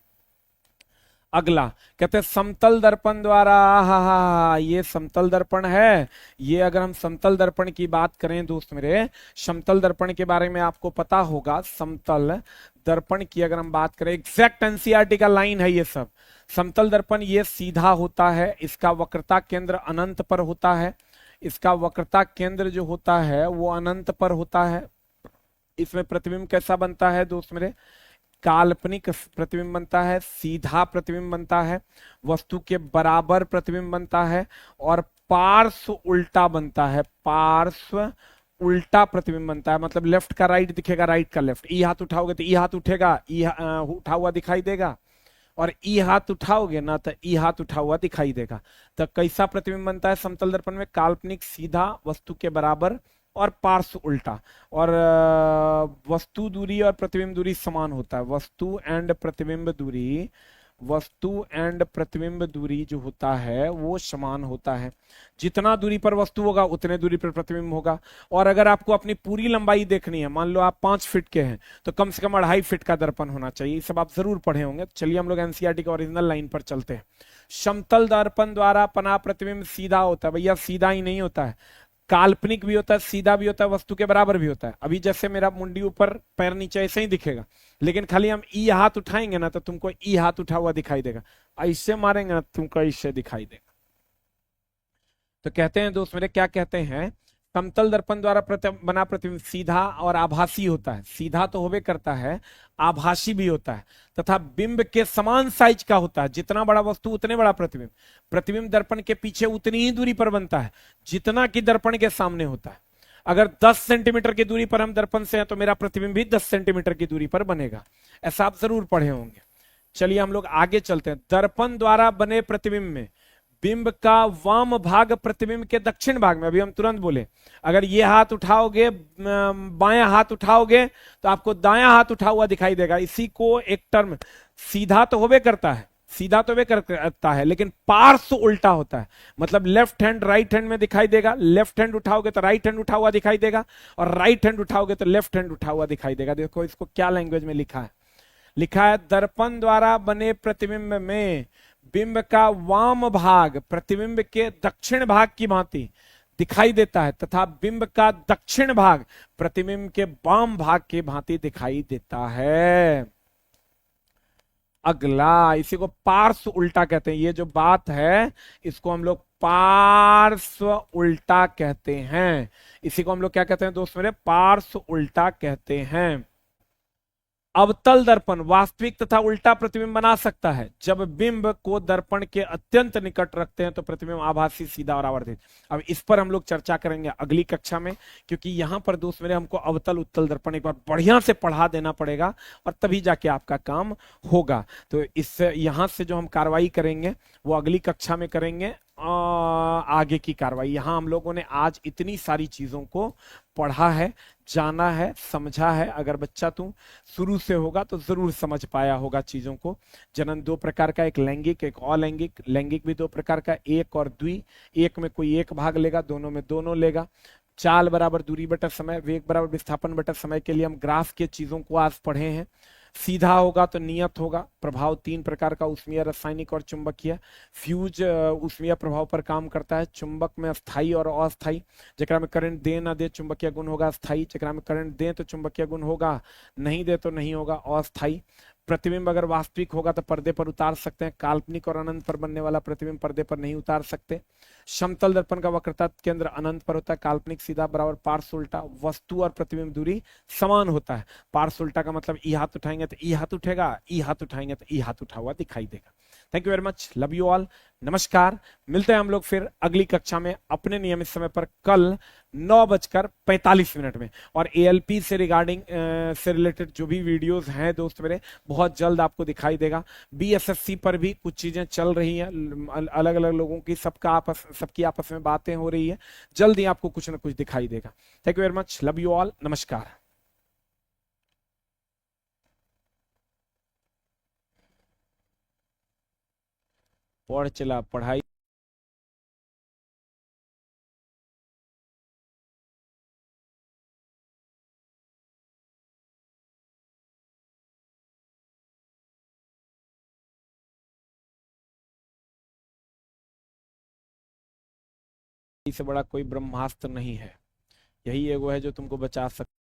अगला कहते हैं समतल दर्पण द्वारा, हा ये समतल दर्पण है। ये अगर हम समतल दर्पण की बात करें दोस्त मेरे, समतल दर्पण के बारे में आपको पता होगा। समतल दर्पण की अगर हम बात करें, एग्जैक्ट एनसीईआरटी का लाइन है ये सब। समतल दर्पण ये सीधा होता है, इसका वक्रता केंद्र अनंत पर होता है, इसका वक्रता केंद्र जो होता है वो अनंत पर होता है। इसमें प्रतिबिंब कैसा बनता है दोस्त मेरे, काल्पनिक प्रतिबिंब बनता है, सीधा प्रतिबिंब बनता है, वस्तु के बराबर प्रतिबिंब बनता है और पार्श्व उल्टा बनता है, पार्श्व उल्टा प्रतिबिंब बनता है। मतलब लेफ्ट का राइट दिखेगा, राइट का लेफ्ट। ई हाथ उठाओगे तो ई हाथ उठेगा, ई उठा हुआ दिखाई देगा, और ई हाथ उठाओगे ना तो ई हाथ उठा हुआ दिखाई देगा। तो कैसा प्रतिबिंब बनता है समतल दर्पण में, काल्पनिक, सीधा, वस्तु के बराबर और पार्श्व उल्टा। और वस्तु दूरी और प्रतिबिंब दूरी समान होता है, वस्तु एंड प्रतिबिंब दूरी, वस्तु एंड प्रतिबिंब दूरी जो होता है वो समान होता है। जितना दूरी पर वस्तु होगा उतने दूरी पर प्रतिबिंब होगा। और अगर आपको अपनी पूरी लंबाई देखनी है, मान लो आप 5 फीट के हैं तो कम से कम 2.5 फीट का दर्पण होना चाहिए। ये सब आप जरूर पढ़े होंगे। चलिए हम लोग एनसीईआरटी के ओरिजिनल लाइन पर चलते हैं। समतल दर्पण द्वारा पना प्रतिबिंब सीधा होता है। भैया सीधा ही नहीं होता है, काल्पनिक भी होता है, सीधा भी होता है, वस्तु के बराबर भी होता है। अभी जैसे मेरा मुंडी ऊपर पैर नीचे ऐसे ही दिखेगा, लेकिन खाली हम ई हाथ उठाएंगे ना तो तुमको ई हाथ उठा हुआ दिखाई देगा, ऐसे मारेंगे ना तुमको ऐसे दिखाई देगा। तो कहते हैं दोस्त मेरे, क्या कहते हैं, समतल दर्पण द्वारा बना प्रतिबिंब सीधा और आभासी होता है। सीधा तो होबे करता है, आभासी भी होता है, तथा बिंब के समान साइज का होता है। जितना बड़ा वस्तु उतने बड़ा प्रतिबिंब। प्रतिबिंब दर्पण के पीछे उतनी ही दूरी पर बनता है जितना कि दर्पण के सामने होता है। अगर 10 सेंटीमीटर की दूरी पर हम दर्पण से हैं तो मेरा प्रतिबिंब भी 10 सेंटीमीटर की दूरी पर बनेगा। ऐसा आप जरूर पढ़े होंगे। चलिए हम लोग आगे चलते हैं। दर्पण द्वारा बने प्रतिबिंब में बिंब का वाम भाग प्रतिबिंब के दक्षिण भाग में, अभी हम तुरंत बोले, अगर ये हाथ उठाओगे, बायां हाथ उठाओगे तो आपको दायां हाथ उठा हुआ दिखाई देगा। इसी को एक टर्म, सीधा तो होबे करता है, सीधा तो वे करता है, लेकिन पार्श्व उल्टा होता है। मतलब लेफ्ट हैंड राइट हैंड में दिखाई देगा, लेफ्ट हैंड उठाओगे तो राइट हैंड उठा हुआ दिखाई देगा, और राइट हैंड उठाओगे तो लेफ्ट हैंड उठा हुआ दिखाई देगा। देखो इसको क्या लैंग्वेज में लिखा है, लिखा है दर्पण द्वारा बने प्रतिबिंब में बिंब का वाम भाग प्रतिबिंब के दक्षिण भाग की भांति दिखाई देता है, तथा बिंब का दक्षिण भाग प्रतिबिंब के वाम भाग के भांति दिखाई देता है। अगला, इसी को पार्श्व उल्टा कहते हैं। ये जो बात है इसको हम लोग पार्श्व उल्टा कहते हैं। इसी को हम लोग क्या कहते हैं दोस्त मेरे, पार्श्व उल्टा कहते हैं। अवतल दर्पण वास्तविक तथा उल्टा प्रतिबिंब बना सकता है। जब बिंब को दर्पण के अत्यंत निकट रखते हैं तो प्रतिबिंब आभासी, सीधा और आवर्धित। अब इस पर हम लोग चर्चा करेंगे अगली कक्षा में, क्योंकि यहां पर दोस्त मेरे हमको अवतल उत्तल दर्पण एक बार बढ़िया से पढ़ा देना पड़ेगा और तभी जाके आपका काम होगा। तो इस यहां से जो हम कार्रवाई करेंगे वो अगली कक्षा में करेंगे। आगे की कार्रवाई, यहां हम लोगों ने आज इतनी सारी चीजों को पढ़ा है, जाना है, समझा है। अगर बच्चा तू शुरू से होगा तो जरूर समझ पाया होगा चीजों को। जनन 2 प्रकार का, एक लैंगिक एक अलैंगिक। लैंगिक भी 2 प्रकार का, एक और द्वि। एक में कोई एक भाग लेगा, दोनों में दोनों लेगा। चाल बराबर दूरी बटा समय, वेग बराबर विस्थापन बटा समय के लिए हम ग्राफ के चीजों को आज पढ़े हैं। सीधा होगा तो नियत होगा। प्रभाव तीन प्रकार का, ऊष्मीय, रासायनिक और चुंबकीय। फ्यूज ऊष्मीय प्रभाव पर काम करता है। चुंबक में स्थायी और अस्थायी। जेकरा में करंट दे ना दे चुंबकीय गुण होगा स्थायी, जेकरा में करंट दे तो चुंबकीय गुण होगा, नहीं दे तो नहीं होगा, अस्थायी। प्रतिबिंब अगर वास्तविक होगा तो पर्दे पर उतार सकते हैं, काल्पनिक और अनंत पर बनने वाला प्रतिबिंब पर्दे पर नहीं उतार सकते। समतल दर्पण का वक्रता केंद्र अनंत पर होता है, काल्पनिक सीधा बराबर पार्श्व उल्टा। वस्तु और प्रतिबिंब दूरी समान होता है। पार्श्व उल्टा का मतलब ई हाथ उठाएंगे तो ई हाथ उठेगा, ई हाथ उठाएंगे तो ई हाथ उठा हुआ दिखाई देगा। Thank you very much, love you all, नमस्कार। मिलते हैं हम लोग फिर अगली कक्षा में अपने नियमित समय पर कल 9:45 में। और एएलपी से रिगार्डिंग से रिलेटेड जो भी वीडियोस हैं दोस्त मेरे, बहुत जल्द आपको दिखाई देगा। बीएसएससी पर भी कुछ चीजें चल रही हैं, अलग अलग लोगों की सबकी आपस में बातें हो रही है। जल्द ही आपको कुछ ना कुछ दिखाई देगा। Thank you very much, love you all, नमस्कार। पढ़ चला पढ़ाई से बड़ा कोई ब्रह्मास्त्र नहीं है। यही एगो है जो तुमको बचा सकता